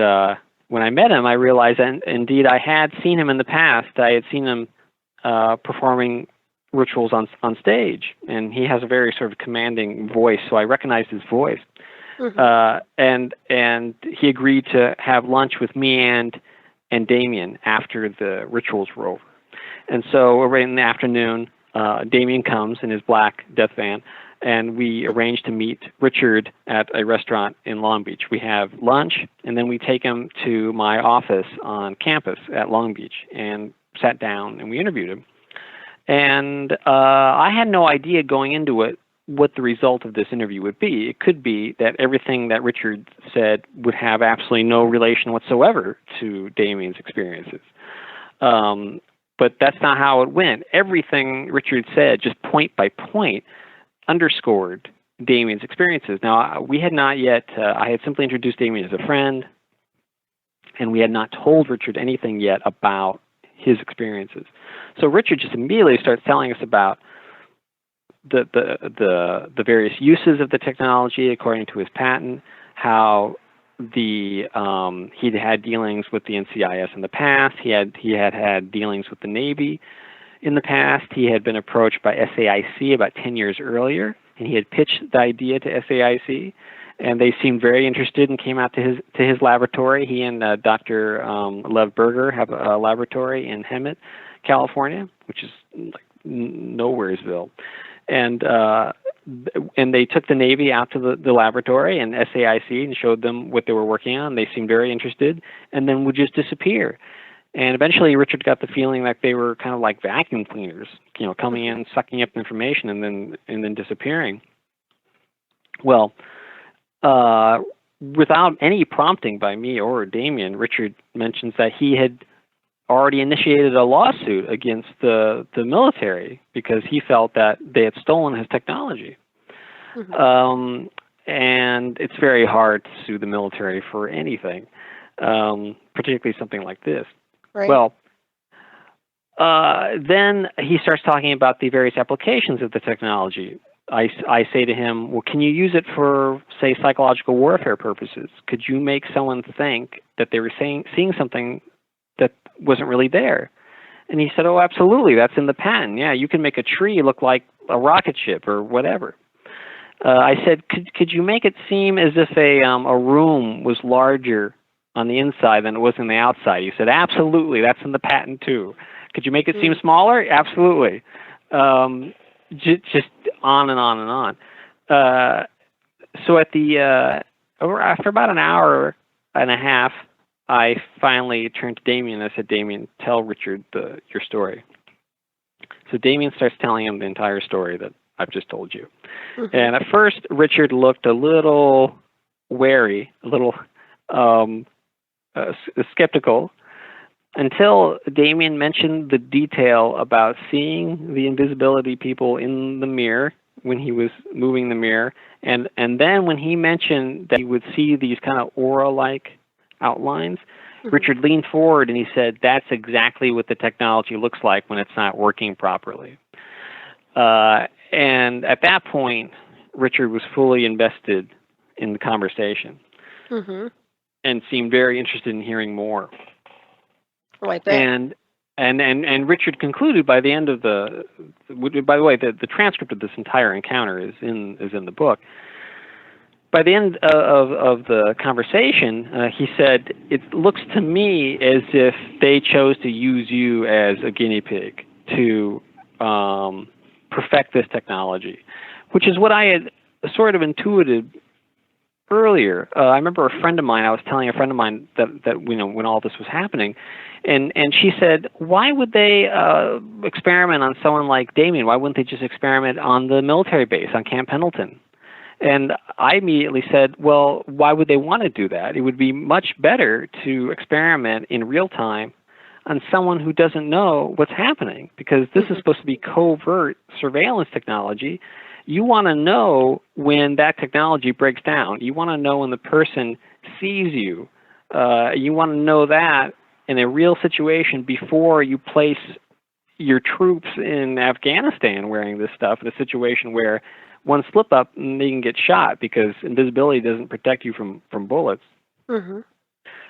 when I met him, I realized that indeed I had seen him in the past. I had seen him performing rituals on stage, and he has a very sort of commanding voice, so I recognized his voice. And he agreed to have lunch with me and Damien after the rituals were over. And so right in the afternoon, Damien comes in his black death van, and we arranged to meet Richard at a restaurant in Long Beach. We have lunch, and then we take him to my office on campus at Long Beach and sat down, and we interviewed him. And I had no idea going into it what the result of this interview would be. It could be that everything that Richard said would have absolutely no relation whatsoever to Damien's experiences. But that's not how it went. Everything Richard said, just point by point, underscored Damien's experiences. Now, we had not yet, I had simply introduced Damien as a friend, and we had not told Richard anything yet about his experiences. So Richard just immediately starts telling us about the various uses of the technology according to his patent, how he'd had dealings with the NCIS in the past. He had dealings with the Navy in the past. He had been approached by SAIC about 10 years earlier, and he had pitched the idea to SAIC, and they seemed very interested and came out to his laboratory. He and Dr. Lev Berger have a laboratory in Hemet, California, which is like nowheresville. And and they took the Navy out to the laboratory and SAIC and showed them what they were working on. They seemed very interested, and then would just disappear. And eventually, Richard got the feeling like they were kind of like vacuum cleaners, coming in, sucking up information, and then disappearing. Well, without any prompting by me or Damien, Richard mentions that he had already initiated a lawsuit against the military because he felt that they had stolen his technology. Mm-hmm. And it's very hard to sue the military for anything, particularly something like this. Right. Well, then he starts talking about the various applications of the technology. I say to him, well, can you use it for, say, psychological warfare purposes? Could you make someone think that they were seeing something that wasn't really there? And he said, oh, absolutely. That's in the patent. Yeah, you can make a tree look like a rocket ship or whatever. I said, could you make it seem as if a room was larger on the inside than it was on the outside? He said, absolutely. That's in the patent, too. Could you make it seem smaller? Absolutely. Just on and on and on. So after about an hour and a half, I finally turned to Damien and I said, Damien, tell Richard your story. So Damien starts telling him the entire story that I've just told you. Mm-hmm. And at first, Richard looked a little wary, a little skeptical, until Damien mentioned the detail about seeing the invisibility people in the mirror when he was moving the mirror. And then when he mentioned that he would see these kind of aura-like outlines, mm-hmm. Richard leaned forward and he said, that's exactly what the technology looks like when it's not working properly. And at that point, Richard was fully invested in the conversation, mm-hmm. and seemed very interested in hearing more. Like that. And Richard concluded by the end of by the way, the transcript of this entire encounter is in the book. By the end of the conversation, he said, it looks to me as if they chose to use you as a guinea pig to perfect this technology, which is what I had sort of intuited earlier. I remember I was telling a friend of mine that when all this was happening, and she said, why would they experiment on someone like Damien? Why wouldn't they just experiment on the military base, on Camp Pendleton? And I immediately said, well, why would they want to do that? It would be much better to experiment in real time on someone who doesn't know what's happening, because this is supposed to be covert surveillance technology. You want to know when that technology breaks down. You want to know when the person sees you. You want to know that in a real situation before you place your troops in Afghanistan wearing this stuff in a situation where one slip up and they can get shot because invisibility doesn't protect you from bullets. Mm-hmm.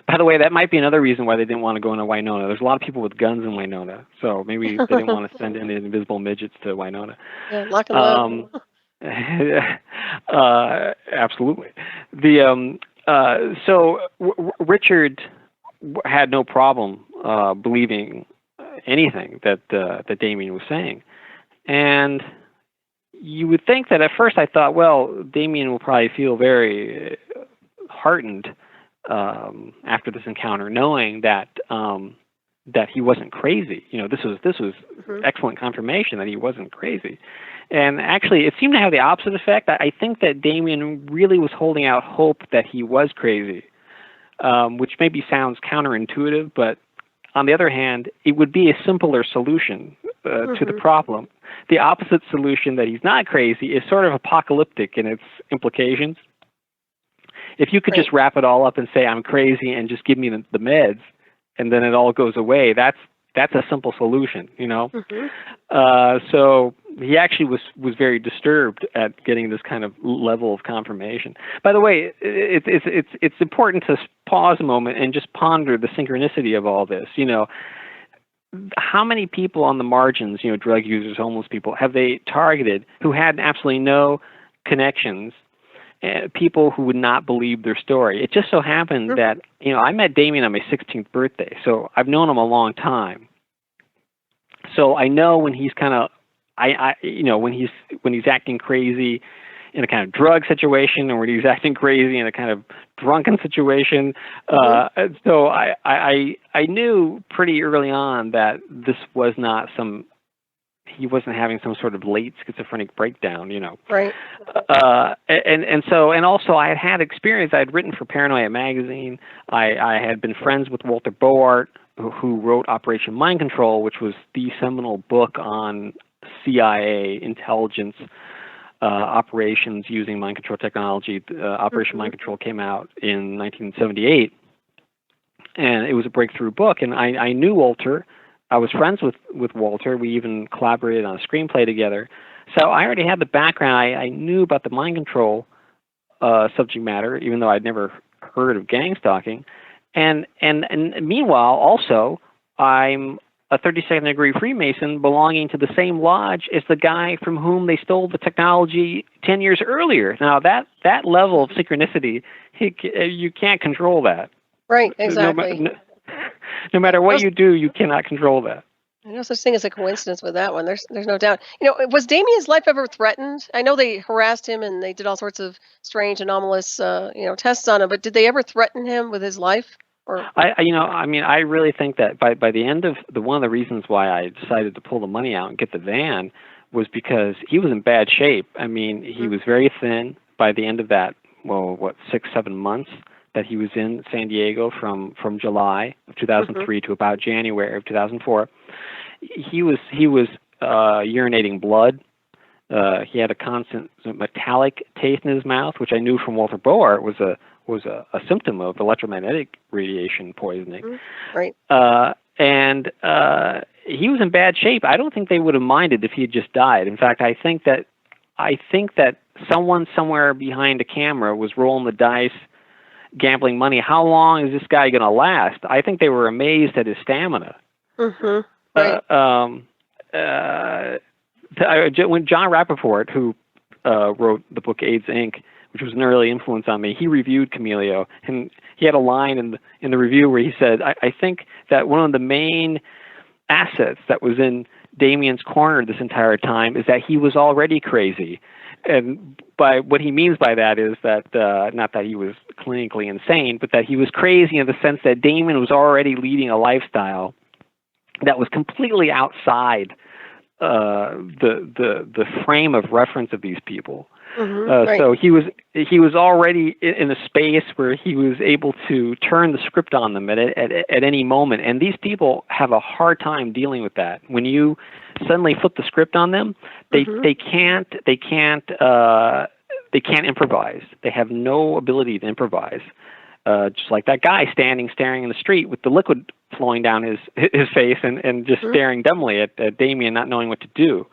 By the way, that might be another reason why they didn't want to go into Winona. There's a lot of people with guns in Winona, so maybe they didn't want to send in the invisible midgets to Winona. Yeah, lock them up. Absolutely. So Richard had no problem believing anything that Damien was saying, and you would think that at first I thought, well, Damien will probably feel very heartened after this encounter, knowing that he wasn't crazy. This was mm-hmm. excellent confirmation that he wasn't crazy. And actually, it seemed to have the opposite effect. I think that Damien really was holding out hope that he was crazy, which maybe sounds counterintuitive, but on the other hand, it would be a simpler solution mm-hmm. to the problem. The opposite solution, that he's not crazy, is sort of apocalyptic in its implications. If you could just wrap it all up and say, I'm crazy, and just give me the meds, and then it all goes away, that's a simple solution, Mm-hmm. So he actually was very disturbed at getting this kind of level of confirmation. By the way, it's important to pause a moment and just ponder the synchronicity of all this. How many people on the margins, drug users, homeless people, have they targeted who had absolutely no connections? People who would not believe their story. It just so happened that, I met Damien on my 16th birthday, so I've known him a long time. So I know when he's kind of when he's acting crazy in a kind of drug situation, or when he's acting crazy in a kind of drunken situation. So I knew pretty early on that this was not he wasn't having some sort of late schizophrenic breakdown, Right. And also I had experience. I had written for Paranoia magazine. I had been friends with Walter Boart, who wrote Operation Mind Control, which was the seminal book on CIA intelligence operations using mind control technology. Operation Mind Control came out in 1978, and it was a breakthrough book. And I knew Walter. I was friends with Walter. We even collaborated on a screenplay together. So I already had the background. I knew about the mind control subject matter, even though I'd never heard of gang-stalking. And meanwhile, also, I'm a 32nd degree Freemason belonging to the same lodge as the guy from whom they stole the technology 10 years earlier. Now, that level of synchronicity, you can't control that. Right, exactly. No matter what you do, you cannot control that. There's no such thing as a coincidence with that one. There's no doubt. Was Damien's life ever threatened? I know they harassed him and they did all sorts of strange, anomalous, tests on him. But did they ever threaten him with his life? Or I really think that by the end of one of the reasons why I decided to pull the money out and get the van was because he was in bad shape. I mean, he was very thin by the end of that. 6-7 months that he was in San Diego from July of 2003 to about January of 2004. He was urinating blood. He had a constant metallic taste in his mouth, which I knew from Walter Boart was a symptom of electromagnetic radiation poisoning. Right. And he was in bad shape. I don't think they would have minded if he had just died. In fact, I think that someone somewhere behind a camera was rolling the dice, gambling money. How long is this guy going to last? I think they were amazed at his stamina. Right. When John Rappaport, who wrote the book AIDS Inc., which was an early influence on me, he reviewed Chameleo, and he had a line in the review where he said, I think that one of the main assets that was in Damien's corner this entire time is that he was already crazy. And by what he means by that is that not that he was clinically insane, but that he was crazy in the sense that Damien was already leading a lifestyle that was completely outside the frame of reference of these people. Right. So he was already in a space where he was able to turn the script on them at any moment, and these people have a hard time dealing with that. When you suddenly flip the script on them, they can't improvise. They have no ability to improvise. Just like that guy staring in the street with the liquid flowing down his face and just staring dumbly at Damien, not knowing what to do.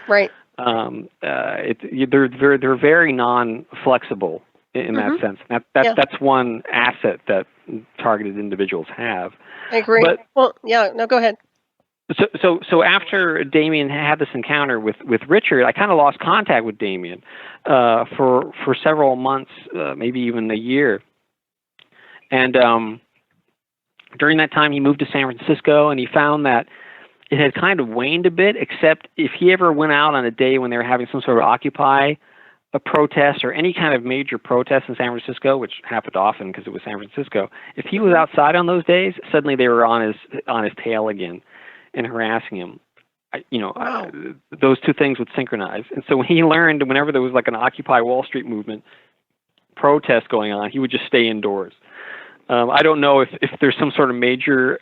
Right. They're very non-flexible in that sense. That's one asset that targeted individuals have. I agree. But, go ahead. So after Damien had this encounter with Richard, I kind of lost contact with Damien for several months, maybe even a year. And during that time, he moved to San Francisco, and he found that it had kind of waned a bit, except if he ever went out on a day when they were having some sort of Occupy a protest or any kind of major protest in San Francisco, which happened often because it was San Francisco, if he was outside on those days, suddenly they were on his tail again and harassing him. Those two things would synchronize. And so when he learned, whenever there was like an Occupy Wall Street movement protest going on, he would just stay indoors. I don't know if there's some sort of major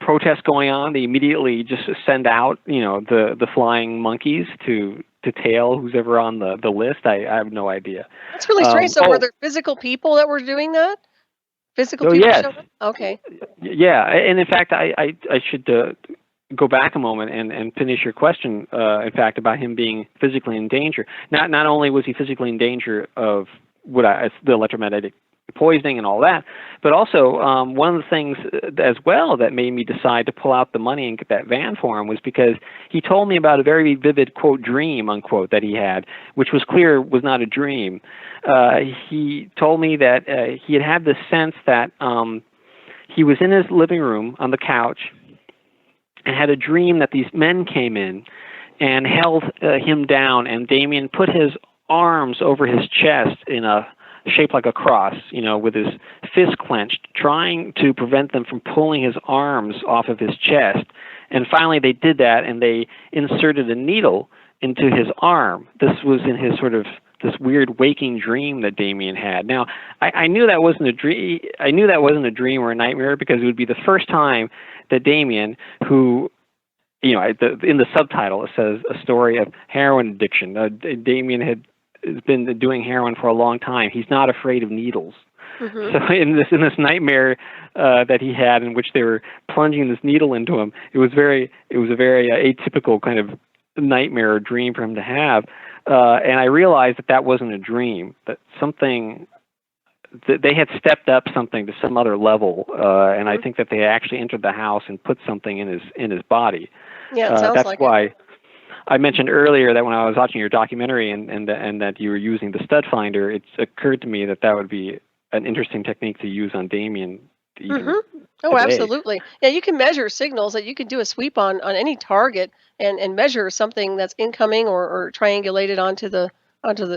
protest going on, they immediately just send out, the flying monkeys to tail who's ever on the list. I have no idea. That's really strange. So were there physical people that were doing that? Physical people? Yes. Okay. Yeah, and in fact, I should go back a moment and finish your question, in fact, about him being physically in danger. Not only was he physically in danger of the electromagnetic poisoning and all that, but also one of the things as well that made me decide to pull out the money and get that van for him was because he told me about a very vivid, quote, dream, unquote, that he had, which was clear was not a dream. He told me that he had this sense that he was in his living room on the couch and had a dream that these men came in and held him down, and Damien put his arms over his chest in a shape like a cross, with his fist clenched, trying to prevent them from pulling his arms off of his chest. And finally they did that, and they inserted a needle into his arm. This was in his sort of this weird waking dream that Damien had. Now, I knew that wasn't a dream. I knew that wasn't a dream or a nightmare, because it would be the first time that Damien, who, in the subtitle it says a story of heroin addiction. Damien has been doing heroin for a long time. He's not afraid of needles. Mm-hmm. So in this nightmare that he had, in which they were plunging this needle into him, it was a very atypical kind of nightmare or dream for him to have. And I realized that wasn't a dream, that something, that they had stepped up something to some other level, and I think that they actually entered the house and put something in his body. Yeah, it sounds that's like why it. I mentioned earlier that when I was watching your documentary and that you were using the stud finder, it occurred to me that would be an interesting technique to use on Damien. Oh, absolutely. Yeah, you can measure signals, that you can do a sweep on any target and measure something that's incoming or triangulated onto the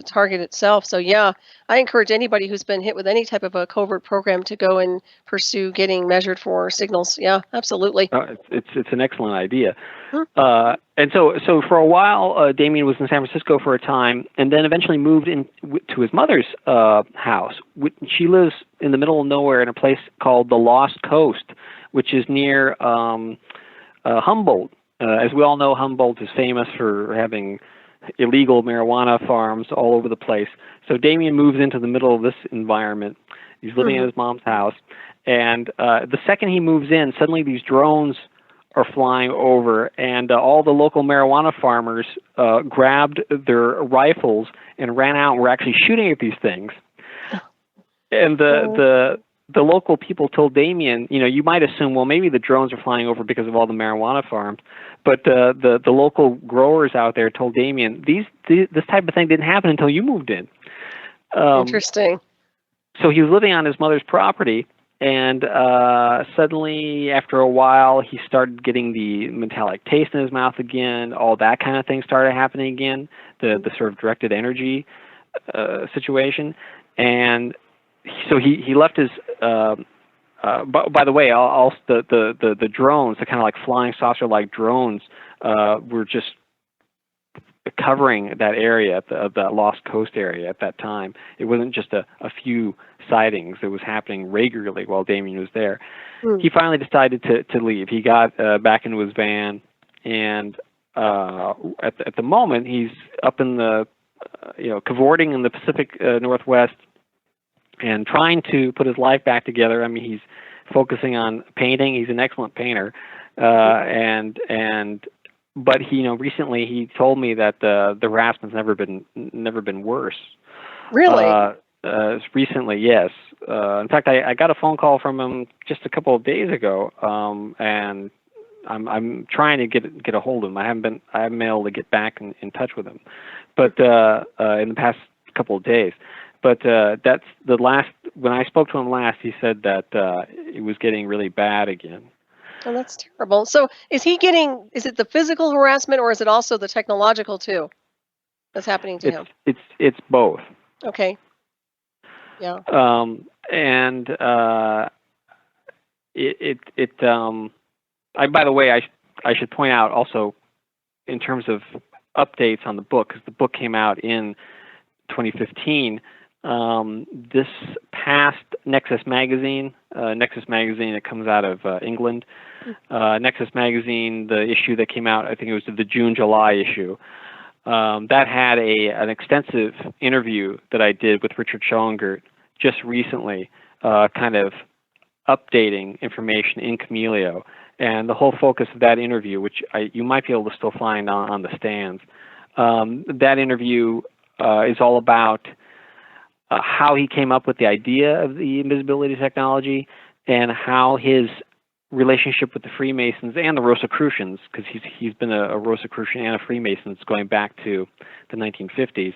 target itself. So yeah, I encourage anybody who's been hit with any type of a covert program to go and pursue getting measured for signals. Yeah, absolutely. It's an excellent idea. And so for a while, Damien was in San Francisco for a time, and then eventually moved in to his mother's house. She lives in the middle of nowhere in a place called the Lost Coast, which is near Humboldt. As we all know, Humboldt is famous for having illegal marijuana farms all over the place. So Damien moves into the middle of this environment. He's living in his mom's house, and the second he moves in, suddenly these drones are flying over, and all the local marijuana farmers grabbed their rifles and ran out and were actually shooting at these things. And the local people told Damien, you might assume, well, maybe the drones are flying over because of all the marijuana farms, but the local growers out there told Damien, this type of thing didn't happen until you moved in. Interesting. So he was living on his mother's property, and suddenly, after a while, he started getting the metallic taste in his mouth again. All that kind of thing started happening again, the sort of directed energy situation. And so he left his. By the way, the drones, the kind of like flying saucer-like drones, were just covering that area of that Lost Coast area at that time. It wasn't just a few sightings. It was happening regularly while Damien was there. He finally decided to leave. He got back into his van, and at the moment he's up in the cavorting in the Pacific Northwest and trying to put his life back together. I mean, he's focusing on painting. He's an excellent painter, but he, recently he told me that the harassment's never been worse. Really? Recently, yes. In fact, I got a phone call from him just a couple of days ago, and I'm trying to get a hold of him. I haven't been able to get back in touch with him, but in the past couple of days. But that's the last. When I spoke to him last, he said that it was getting really bad again. Oh, that's terrible. So is it the physical harassment, or is it also the technological too that's happening to him? It's both. Okay. Yeah. And by the way, I should point out also, in terms of updates on the book, because the book came out in 2015. This past Nexus magazine, that comes out of England, Nexus magazine, the issue that came out, I think it was the June-July issue, that had an extensive interview that I did with Richard Schoengert just recently, kind of updating information in Chameleo. And the whole focus of that interview, which you might be able to still find on the stands, that interview is all about how he came up with the idea of the invisibility technology, and how his relationship with the Freemasons and the Rosicrucians, because he's been a Rosicrucian and a Freemason going back to the 1950s,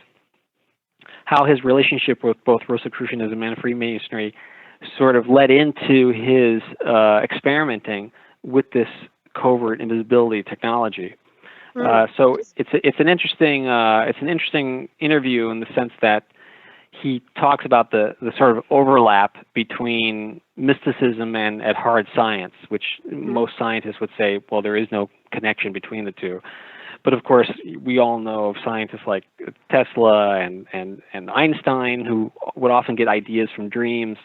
how his relationship with both Rosicrucianism and Freemasonry sort of led into his experimenting with this covert invisibility technology. So it's an interesting interview in the sense that he talks about the sort of overlap between mysticism and hard science, which most scientists would say, well, there is no connection between the two. But of course, we all know of scientists like Tesla and Einstein who would often get ideas from dreams.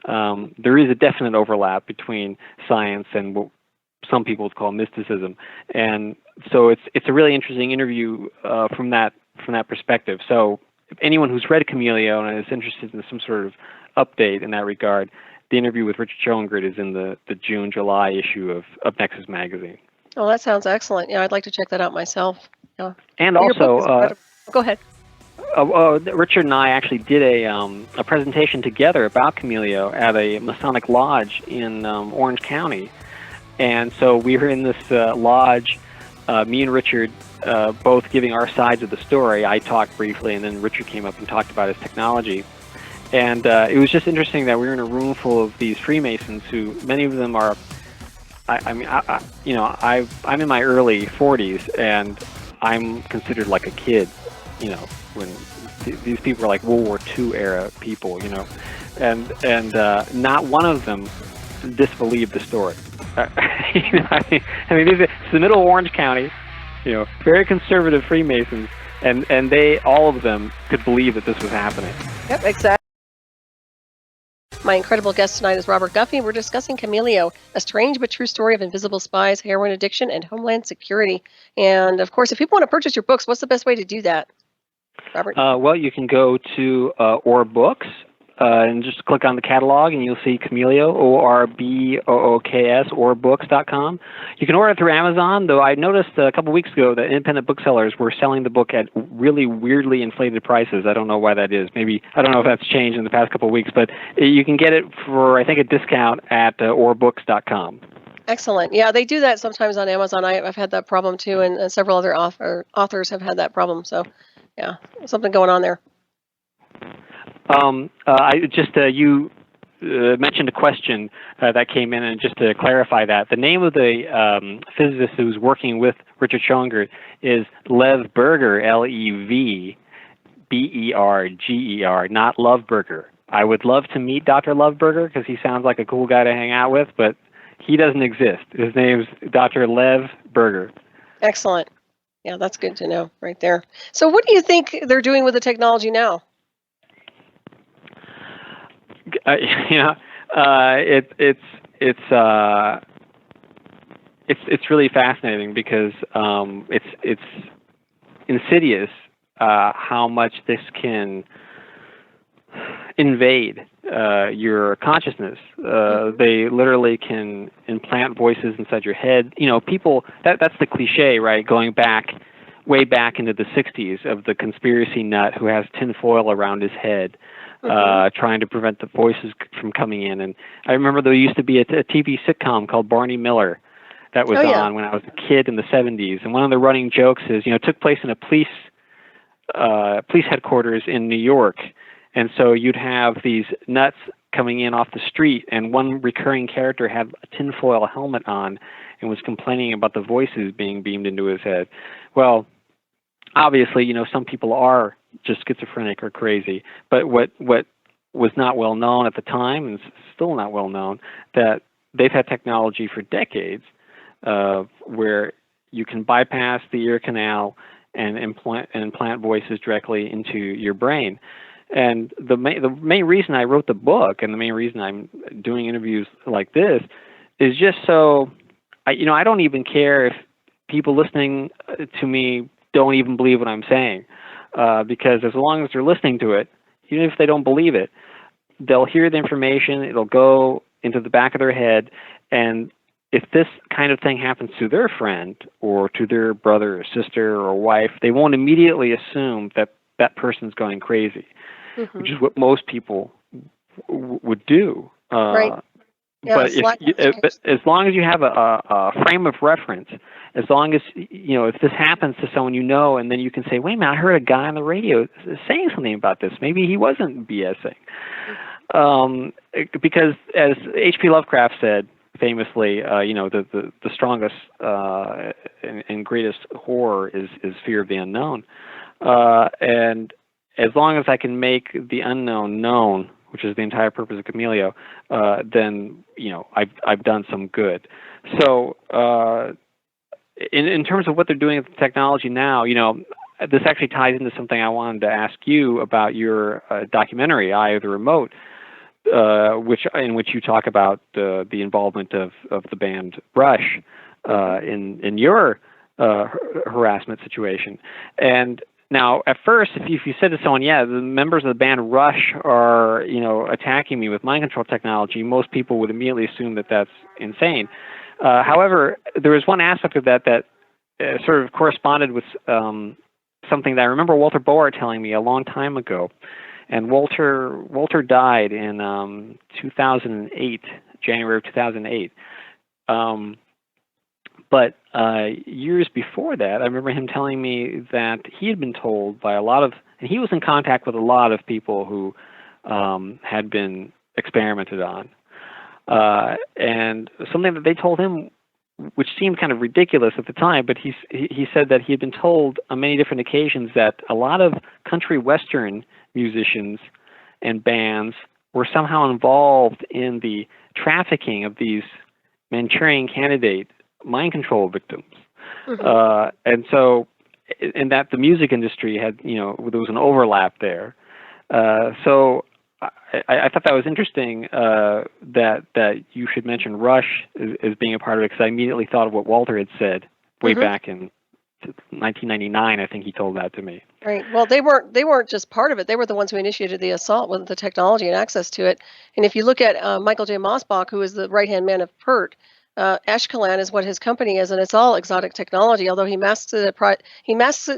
There is a definite overlap between science and what some people would call mysticism, and so it's a really interesting interview from that perspective. So if anyone who's read Chameleo and is interested in some sort of update in that regard, the interview with Richard Schoengert is in the June-July issue of Nexus magazine. Oh, that sounds excellent. Yeah, I'd like to check that out myself. Yeah. And also, go ahead. Richard and I actually did a presentation together about Chameleo at a Masonic lodge in Orange County. And so we were in this lodge, me and Richard, both giving our sides of the story. I talked briefly, and then Richard came up and talked about his technology. And it was just interesting that we were in a room full of these Freemasons who, many of them are, I'm in my early 40s, and I'm considered like a kid, when these people are like World War II era people, and not one of them disbelieved the story. It's the middle of Orange County, very conservative Freemasons, and they, all of them, could believe that this was happening. Yep, exactly. My incredible guest tonight is Robert Guffey. We're discussing Chameleo, a strange but true story of invisible spies, heroin addiction, and homeland security. And of course, if people want to purchase your books, what's the best way to do that, Robert? Well, you can go to Or Books. And just click on the catalog, and you'll see Chameleo, ORBOOKS, orbooks.com. You can order it through Amazon, though I noticed a couple weeks ago that independent booksellers were selling the book at really weirdly inflated prices. I don't know why that is. Maybe, I don't know if that's changed in the past couple of weeks, but you can get it for, I think, a discount at orbooks.com. Excellent. Yeah, they do that sometimes on Amazon. I've had that problem too, and several other authors have had that problem. So, yeah, something going on there. You mentioned a question that came in, and just to clarify that, the name of the physicist who's working with Richard Schoengert is Lev Berger, Levberger, not Loveberger. I would love to meet Dr. Loveberger because he sounds like a cool guy to hang out with, but he doesn't exist. His name's Dr. Lev Berger. Excellent. Yeah, that's good to know right there. So what do you think they're doing with the technology now? It's really fascinating because it's insidious how much this can invade your consciousness. They literally can implant voices inside your head. People, that's the cliche, right? Going way back into the 60s of the conspiracy nut who has tinfoil around his head. Trying to prevent the voices from coming in. And I remember there used to be a TV sitcom called Barney Miller that was on when I was a kid in the 70s. And one of the running jokes is, it took place in a police headquarters in New York. And so you'd have these nuts coming in off the street, and one recurring character had a tinfoil helmet on and was complaining about the voices being beamed into his head. Well, obviously, some people are just schizophrenic or crazy, but what was not well known at the time, and still not well known, that they've had technology for decades where you can bypass the ear canal and implant voices directly into your brain. And the main reason I wrote the book, and the main reason I'm doing interviews like this, is just so I don't even care if people listening to me don't even believe what I'm saying. Because as long as they're listening to it, even if they don't believe it, they'll hear the information, it'll go into the back of their head, and if this kind of thing happens to their friend or to their brother or sister or wife, they won't immediately assume that that person's going crazy, which is what most people would do. Right. Yeah, but as long as you have a frame of reference, as long as, if this happens to someone and then you can say, wait a minute, I heard a guy on the radio saying something about this. Maybe he wasn't BSing. Because as H.P. Lovecraft said, famously, the strongest and greatest horror is fear of the unknown. And as long as I can make the unknown known, which is the entire purpose of Chameleo, then I've done some good. So in terms of what they're doing with the technology now, this actually ties into something I wanted to ask you about your documentary, Eye of the Remote, in which you talk about the involvement of the band Rush in your harassment situation. And now, at first, if you said to someone, "Yeah, the members of the band Rush are attacking me with mind control technology," most people would immediately assume that that's insane. However, there was one aspect of that sort of corresponded with something that I remember Walter Boer telling me a long time ago. And Walter died in 2008, January of 2008. But years before that, I remember him telling me that he had been told by and he was in contact with a lot of people who had been experimented on. And something that they told him, which seemed kind of ridiculous at the time, but he said that he had been told on many different occasions that a lot of country western musicians and bands were somehow involved in the trafficking of these Manchurian Candidate mind control victims. Mm-hmm. And so, in that the music industry had, there was an overlap there. So I thought that was interesting that you should mention Rush as being a part of it, because I immediately thought of what Walter had said way mm-hmm. back in 1999. I think he told that to me. Right. Well, they weren't just part of it. They were the ones who initiated the assault with the technology and access to it. And if you look at Michael J. Mosbach, who is the right-hand man of PERT, Ashkelon is what his company is, and it's all exotic technology. Although he masks it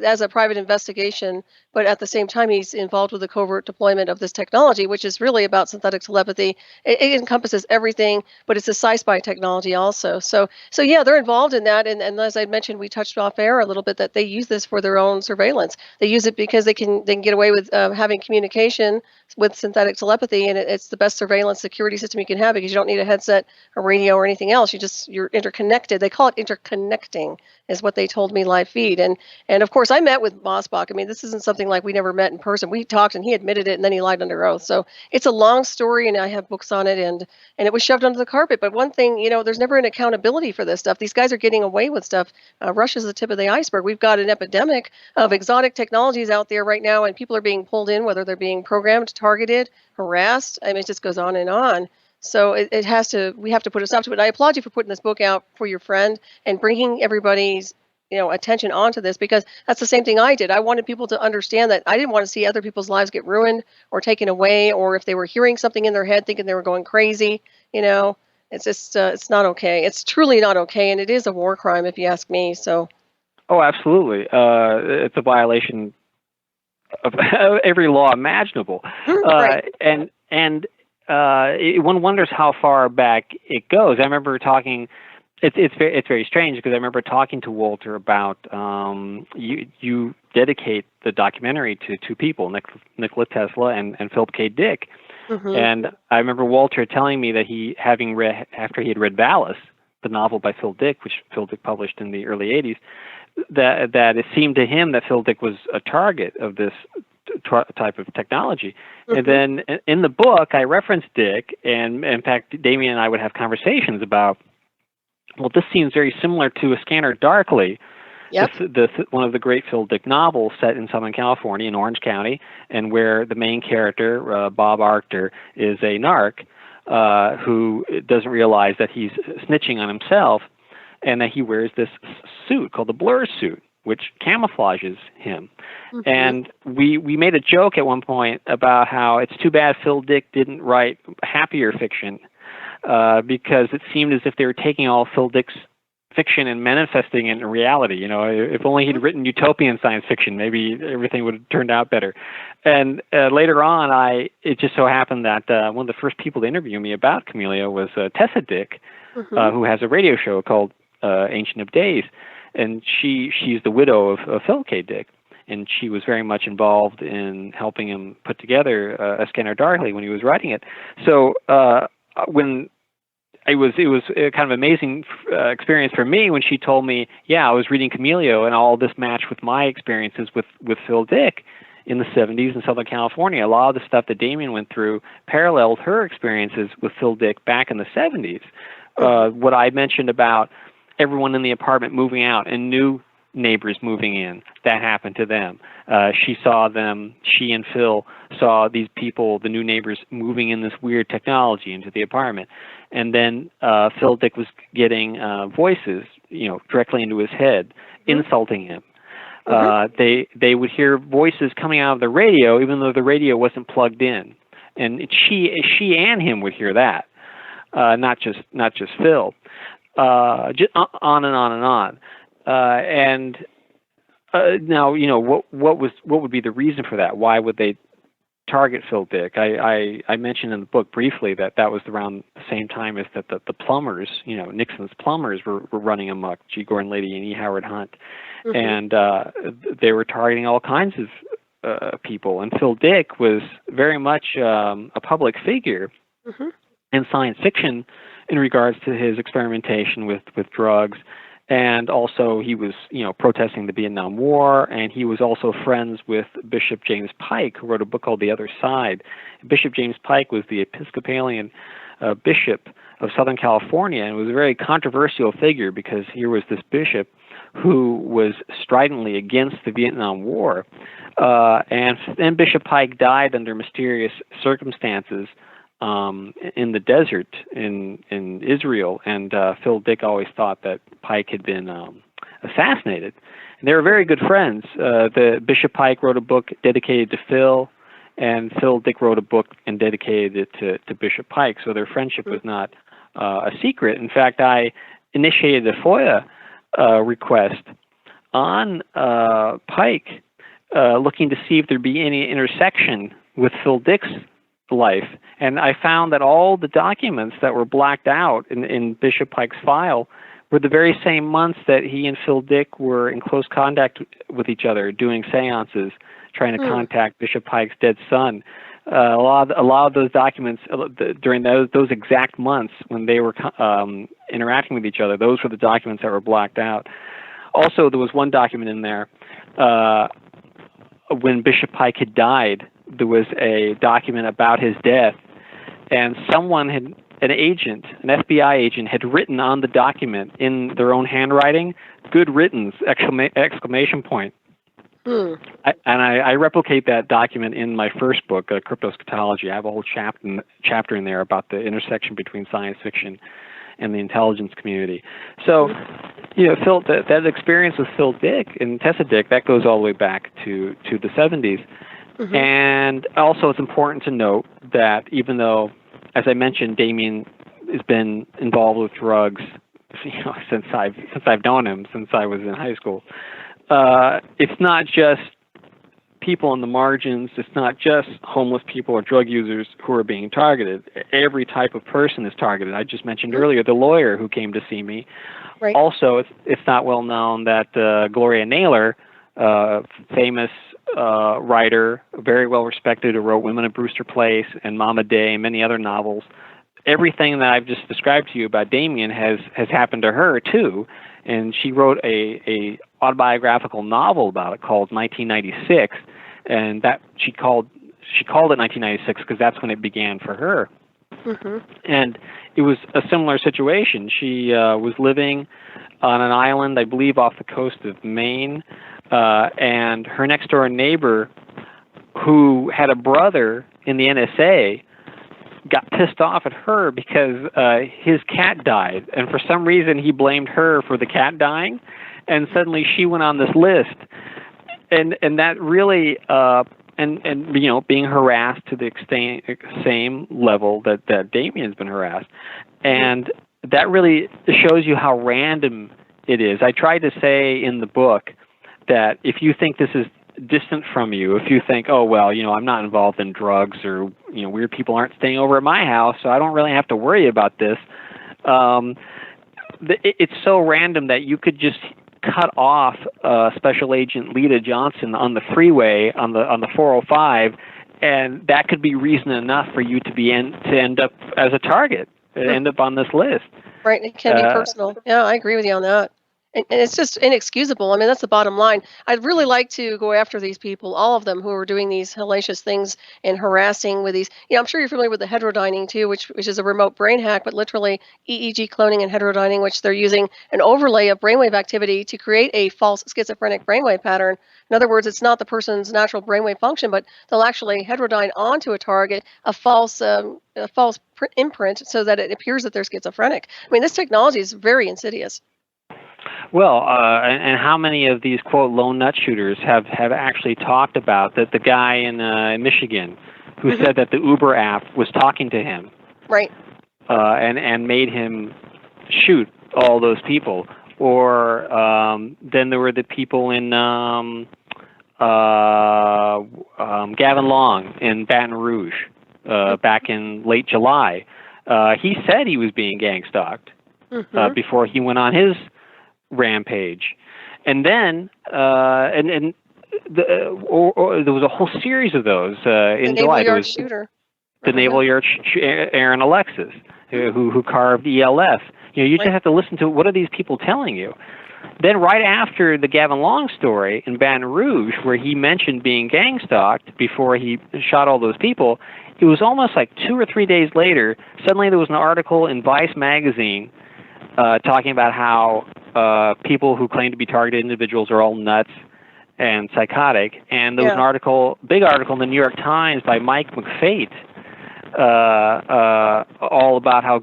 as a private investigation, but at the same time he's involved with the covert deployment of this technology, which is really about synthetic telepathy. It encompasses everything, but it's a sci-fi technology also. So yeah, they're involved in that. And as I mentioned, we touched off air a little bit that they use this for their own surveillance. They use it because they can get away with having communication with synthetic telepathy, and it's the best surveillance security system you can have because you don't need a headset, a radio, or anything else. You're interconnected. They call it interconnecting, is what they told me live feed. And of course, I met with Mosbach. I mean, this isn't something like we never met in person. We talked, and he admitted it, and then he lied under oath. So it's a long story, and I have books on it, and it was shoved under the carpet. But one thing, there's never an accountability for this stuff. These guys are getting away with stuff. Rush is the tip of the iceberg. We've got an epidemic of exotic technologies out there right now, and people are being pulled in, whether they're being programmed, targeted, harassed. I mean, it just goes on and on. So we have to put a stop to it. And I applaud you for putting this book out for your friend and bringing everybody's, attention onto this, because that's the same thing I did. I wanted people to understand that I didn't want to see other people's lives get ruined or taken away, or if they were hearing something in their head thinking they were going crazy, it's just, it's not okay. It's truly not okay. And it is a war crime, if you ask me. So. Oh, absolutely. It's a violation of every law imaginable. Right. And one wonders how far back it goes. I remember talking. It's very strange because I remember talking to Walter about you dedicate the documentary to two people, Nikola Tesla and Philip K. Dick. Mm-hmm. And I remember Walter telling me that after he had read Valis, the novel by Phil Dick, which Phil Dick published in the early 80s, that it seemed to him that Phil Dick was a target of this type of technology. Mm-hmm. And then in the book, I referenced Dick, and in fact, Damien and I would have conversations about, well, this seems very similar to A Scanner Darkly, yep. One of the great Phil Dick novels set in Southern California in Orange County, and where the main character, Bob Arctor, is a narc who doesn't realize that he's snitching on himself, and that he wears this suit called the Blur suit, which camouflages him. Mm-hmm. And we made a joke at one point about how it's too bad Phil Dick didn't write happier fiction, because it seemed as if they were taking all Phil Dick's fiction and manifesting it in reality. If only he'd written utopian science fiction, maybe everything would have turned out better. And later on, it just so happened that one of the first people to interview me about Chameleo was Tessa Dick, mm-hmm. Who has a radio show called Ancient of Days. And she's the widow of Phil K. Dick, and she was very much involved in helping him put together A Scanner Darkly when he was writing it. So when it was a kind of amazing experience for me when she told me, I was reading Chameleo and all this matched with my experiences with Phil Dick in the 70s in Southern California. A lot of the stuff that Damien went through paralleled her experiences with Phil Dick back in the 70s. What I mentioned about everyone in the apartment moving out and new neighbors moving in, that happened to them. She and Phil saw these people, the new neighbors, moving in this weird technology into the apartment. And then Phil Dick was getting voices, directly into his head, insulting him. They would hear voices coming out of the radio, even though the radio wasn't plugged in. And she and him would hear that, not just Phil. Just on and on and on. Now, what would be the reason for that? Why would they target Phil Dick? I mentioned in the book briefly that was around the same time as that the plumbers, Nixon's plumbers were running amok, G. Gordon Liddy and E. Howard Hunt, and they were targeting all kinds of people. And Phil Dick was very much a public figure in science fiction in regards to his experimentation with drugs. And also he was, protesting the Vietnam War, and he was also friends with Bishop James Pike, who wrote a book called The Other Side. Bishop James Pike was the Episcopalian bishop of Southern California, and was a very controversial figure because here was this bishop who was stridently against the Vietnam War. And then Bishop Pike died under mysterious circumstances in the desert in Israel, and Phil Dick always thought that Pike had been assassinated. And they were very good friends. The Bishop Pike wrote a book dedicated to Phil, and Phil Dick wrote a book and dedicated it to Bishop Pike. So their friendship was not a secret. In fact, I initiated a FOIA request on Pike, looking to see if there'd be any intersection with Phil Dick's life. And I found that all the documents that were blacked out in Bishop Pike's file were the very same months that he and Phil Dick were in close contact with each other, doing seances, trying to contact Bishop Pike's dead son. A lot of those documents during those exact months when they were interacting with each other, those were the documents that were blacked out. Also, there was one document in there when Bishop Pike had died. There was a document about his death, and an FBI agent had written on the document in their own handwriting, "Good riddance!" exclamation point. I replicate that document in my first book, Cryptoschatology. I have a whole chapter in there about the intersection between science fiction and the intelligence community. So, Phil, that experience with Phil Dick and Tessa Dick, that goes all the way back to the 70s. And also it's important to note that even though, as I mentioned, Damien has been involved with drugs, since I've known him, since I was in high school, it's not just people on the margins, it's not just homeless people or drug users who are being targeted. Every type of person is targeted. I just mentioned earlier the lawyer who came to see me. Right. Also, it's not well known that Gloria Naylor, famous writer, very well respected, who wrote Women of Brewster Place and Mama Day and many other novels. Everything that I've just described to you about Damien has happened to her too, and she wrote a autobiographical novel about it called 1996, and that she called it 1996 because that's when it began for her. And it was a similar situation. She was living on an island, I believe, off the coast of Maine. And her next door neighbor, who had a brother in the NSA, got pissed off at her because his cat died. And for some reason, he blamed her for the cat dying. And suddenly she went on this list. And that really, being harassed to the same level that Damien's been harassed. And that really shows you how random it is. I tried to say in the book that if you think this is distant from you, if you think, oh, well, I'm not involved in drugs, or, weird people aren't staying over at my house, so I don't really have to worry about this. It's so random that you could just cut off Special Agent Lita Johnson on the freeway on the 405, and that could be reason enough for you to end up as a target. end up on this list. Right, it can be personal. Yeah, I agree with you on that. And it's just inexcusable. I mean, that's the bottom line. I'd really like to go after these people, all of them who are doing these hellacious things and harassing with these. I'm sure you're familiar with the heterodyning too, which is a remote brain hack, but literally EEG cloning and heterodyning, which they're using an overlay of brainwave activity to create a false schizophrenic brainwave pattern. In other words, it's not the person's natural brainwave function, but they'll actually heterodyne onto a target a false imprint so that it appears that they're schizophrenic. I mean, this technology is very insidious. Well, and how many of these, quote, lone nut shooters have actually talked about that the guy in Michigan who said that the Uber app was talking to him, right, and made him shoot all those people? Or then there were the people in Gavin Long in Baton Rouge back in late July. He said he was being gang-stalked before he went on his rampage, and then there was a whole series of those in July. There was the Naval Yard Aaron Alexis, who carved ELF. You just have to listen to what are these people telling you. Then right after the Gavin Long story in Baton Rouge, where he mentioned being gang-stalked before he shot all those people, it was almost like 2 or 3 days later, suddenly there was an article in Vice magazine talking about how people who claim to be targeted individuals are all nuts and psychotic. And there was an article, big article in the New York Times by Mike McFate, all about how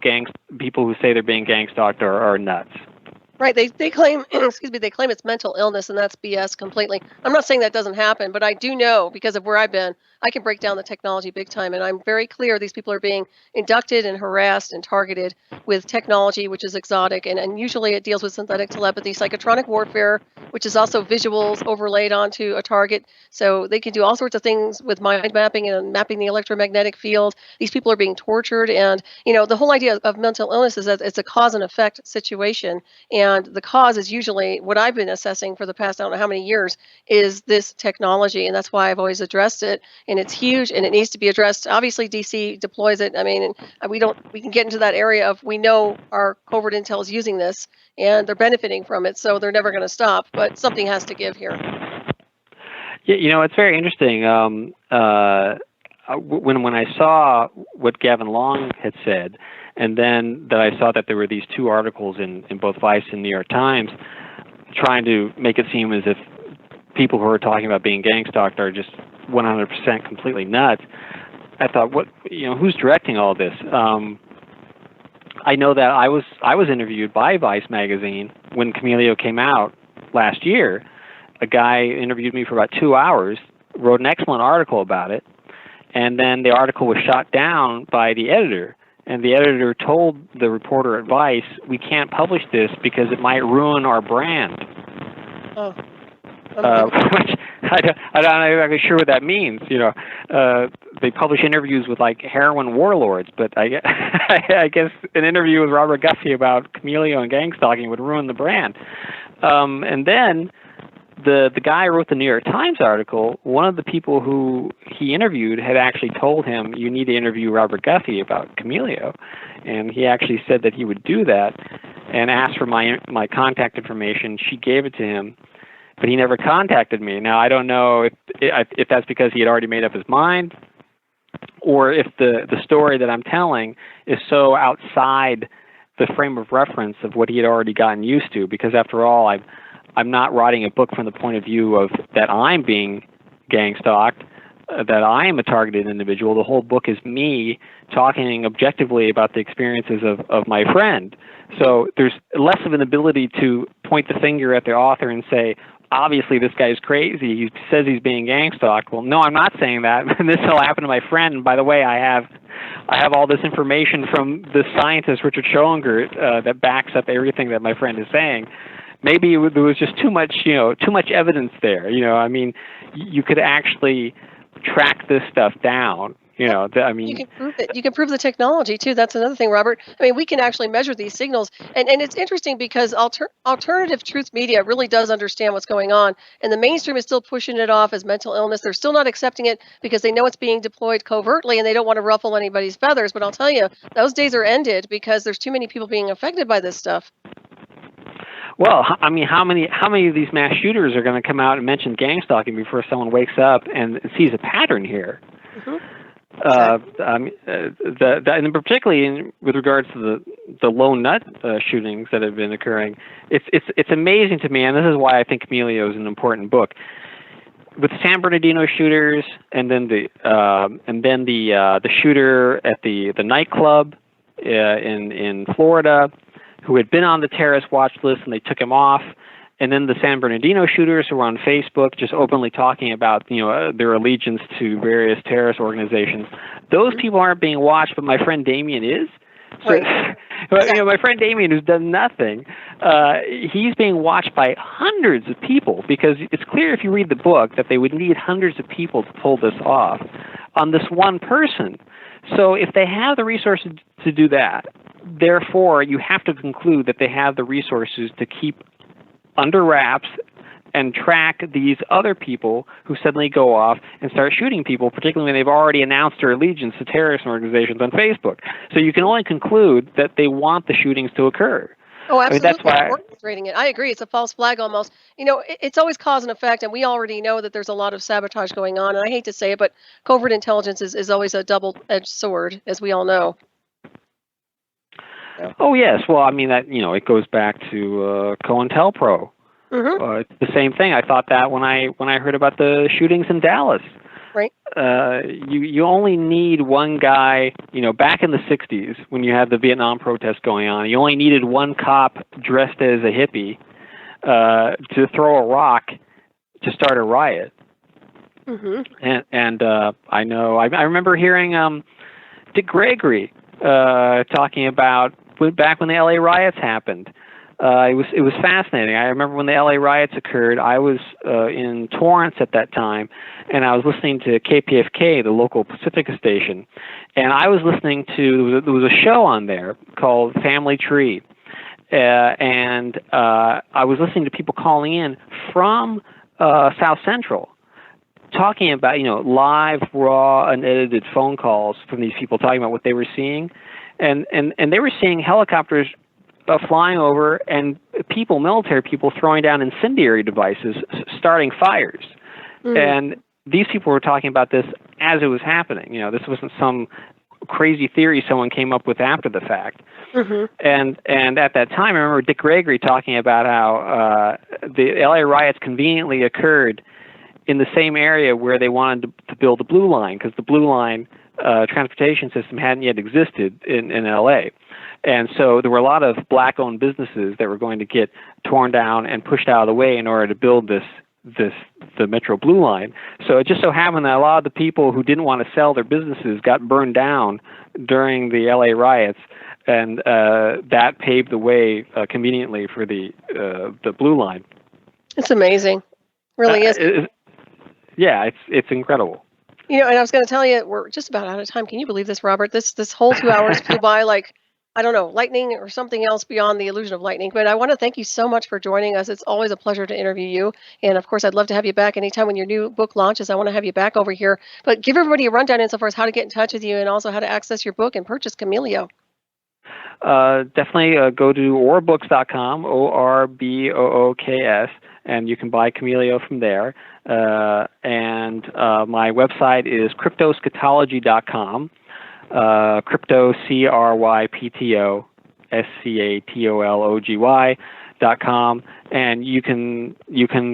people who say they're being gang-stalked are nuts. Right, they claim, they claim it's mental illness, and that's BS completely. I'm not saying that doesn't happen, but I do know, because of where I've been, I can break down the technology big time, and I'm very clear these people are being inducted and harassed and targeted with technology, which is exotic, and usually it deals with synthetic telepathy, psychotronic warfare, which is also visuals overlaid onto a target, so they can do all sorts of things with mind mapping and mapping the electromagnetic field. These people are being tortured, and, the whole idea of mental illness is that it's a cause and effect situation, and the cause is usually what I've been assessing for the past, I don't know how many years, is this technology. And that's why I've always addressed it. And it's huge and it needs to be addressed. Obviously, DC deploys it. I mean, we can get into that area of, we know our covert intel is using this and they're benefiting from it. So they're never going to stop, but something has to give here. Yeah, it's very interesting. When I saw what Gavin Long had said, and then that I saw that there were these 2 articles in both Vice and New York Times trying to make it seem as if people who are talking about being gang-stalked are just 100% completely nuts, I thought, who's directing all this? I know that I was interviewed by Vice magazine when Chameleo came out last year. A guy interviewed me for about 2 hours, wrote an excellent article about it, and then the article was shot down by the editor. And the editor told the reporter at Vice, we can't publish this because it might ruin our brand. Oh. Which I'm not exactly sure what that means. They publish interviews with like heroin warlords, but I guess an interview with Robert Guffey about Chameleo and gang-stalking would ruin the brand. And then the guy who wrote the New York Times article, one of the people who he interviewed had actually told him, you need to interview Robert Guffey about Chameleo. And he actually said that he would do that and asked for my contact information. She gave it to him, but he never contacted me. Now, I don't know if that's because he had already made up his mind or if the story that I'm telling is so outside the frame of reference of what he had already gotten used to, because after all, I'm not writing a book from the point of view of that I'm being gang-stalked, that I am a targeted individual. The whole book is me talking objectively about the experiences of my friend. So there's less of an ability to point the finger at the author and say, obviously this guy's crazy. He says he's being gang-stalked. Well, no, I'm not saying that. This will happen to my friend. And by the way, I have all this information from the scientist, Richard Schoengert, that backs up everything that my friend is saying. Maybe there was just too much evidence there. I mean, you could actually track this stuff down You know, I mean, you can prove it. You can prove the technology too. That's another thing, Robert. I mean, we can actually measure these signals, and it's interesting because alternative truth media really does understand what's going on, and the mainstream is still pushing it off as mental illness. They're still not accepting it because they know it's being deployed covertly, and they don't want to ruffle anybody's feathers. But I'll tell you, those days are ended because there's too many people being affected by this stuff. Well, I mean, how many of these mass shooters are going to come out and mention gang-stalking before someone wakes up and sees a pattern here? Mm-hmm. And particularly with regards to the lone nut shootings that have been occurring, it's amazing to me, and this is why I think Chameleo is an important book. With the San Bernardino shooters, and then the shooter at the nightclub in Florida, who had been on the terrorist watch list and they took him off. And then the San Bernardino shooters who were on Facebook just openly talking about, their allegiance to various terrorist organizations. Those people aren't being watched, but my friend Damien is. So, right. My friend Damien, who's done nothing, he's being watched by hundreds of people, because it's clear if you read the book that they would need hundreds of people to pull this off on this one person. So if they have the resources to do that, therefore you have to conclude that they have the resources to keep under wraps and track these other people who suddenly go off and start shooting people, particularly when they've already announced their allegiance to terrorist organizations on Facebook. So you can only conclude that they want the shootings to occur. Oh, absolutely. I mean, that's why orchestrating it. I agree. It's a false flag almost. It's always cause and effect, and we already know that there's a lot of sabotage going on. And I hate to say it, but covert intelligence is always a double-edged sword, as we all know. Yeah. Oh, yes. Well, I mean, that it goes back to COINTELPRO. Mm-hmm. It's the same thing. I thought that when I heard about the shootings in Dallas. Right. You only need one guy, back in the 60s when you had the Vietnam protests going on, you only needed one cop dressed as a hippie to throw a rock to start a riot. Mm-hmm. And I remember hearing Dick Gregory talking about back when the LA riots happened. It was fascinating. I remember when the LA riots occurred, I was in Torrance at that time, and I was listening to KPFK, the local Pacifica station, and I was listening to, there was a show on there called Family Tree, and I was listening to people calling in from South Central, talking about, live, raw, unedited phone calls from these people talking about what they were seeing, and they were seeing helicopters flying over and military people throwing down incendiary devices, starting fires. And these people were talking about this as it was happening. This wasn't some crazy theory someone came up with after the fact. And at that time, I remember Dick Gregory talking about how the LA riots conveniently occurred in the same area where they wanted to build the Blue Line, because the Blue Line transportation system hadn't yet existed in LA. And so there were a lot of black-owned businesses that were going to get torn down and pushed out of the way in order to build the Metro Blue Line. So it just so happened that a lot of the people who didn't want to sell their businesses got burned down during the LA riots, and that paved the way conveniently for the Blue Line. It's amazing, really is. It's incredible. And I was going to tell you, we're just about out of time. Can you believe this, Robert? This whole 2 hours flew by like, I don't know, lightning or something else beyond the illusion of lightning. But I want to thank you so much for joining us. It's always a pleasure to interview you. And of course, I'd love to have you back anytime when your new book launches. I want to have you back over here. But give everybody a rundown insofar as how to get in touch with you and also how to access your book and purchase Chameleo. Definitely go to orbooks.com, ORBOOKS, and you can buy Chameleo from there. And my website is cryptoschatology.com. Crypto, CRYPTOSCATOLOGY.com, and you can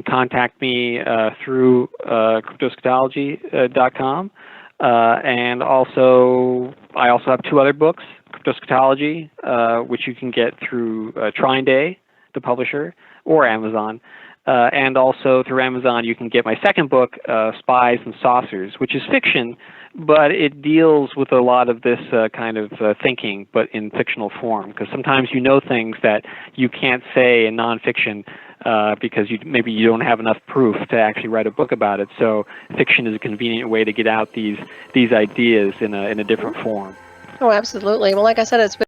contact me through cryptoschatology.com, and also I also have 2 other books, Cryptoschatology, which you can get through Trine Day, the publisher, or Amazon, And also through Amazon, you can get my second book, Spies and Saucers, which is fiction, but it deals with a lot of this kind of thinking, but in fictional form. Because sometimes you know things that you can't say in nonfiction because maybe you don't have enough proof to actually write a book about it. So fiction is a convenient way to get out these ideas in a different form. Oh, absolutely. Well, like I said, it's been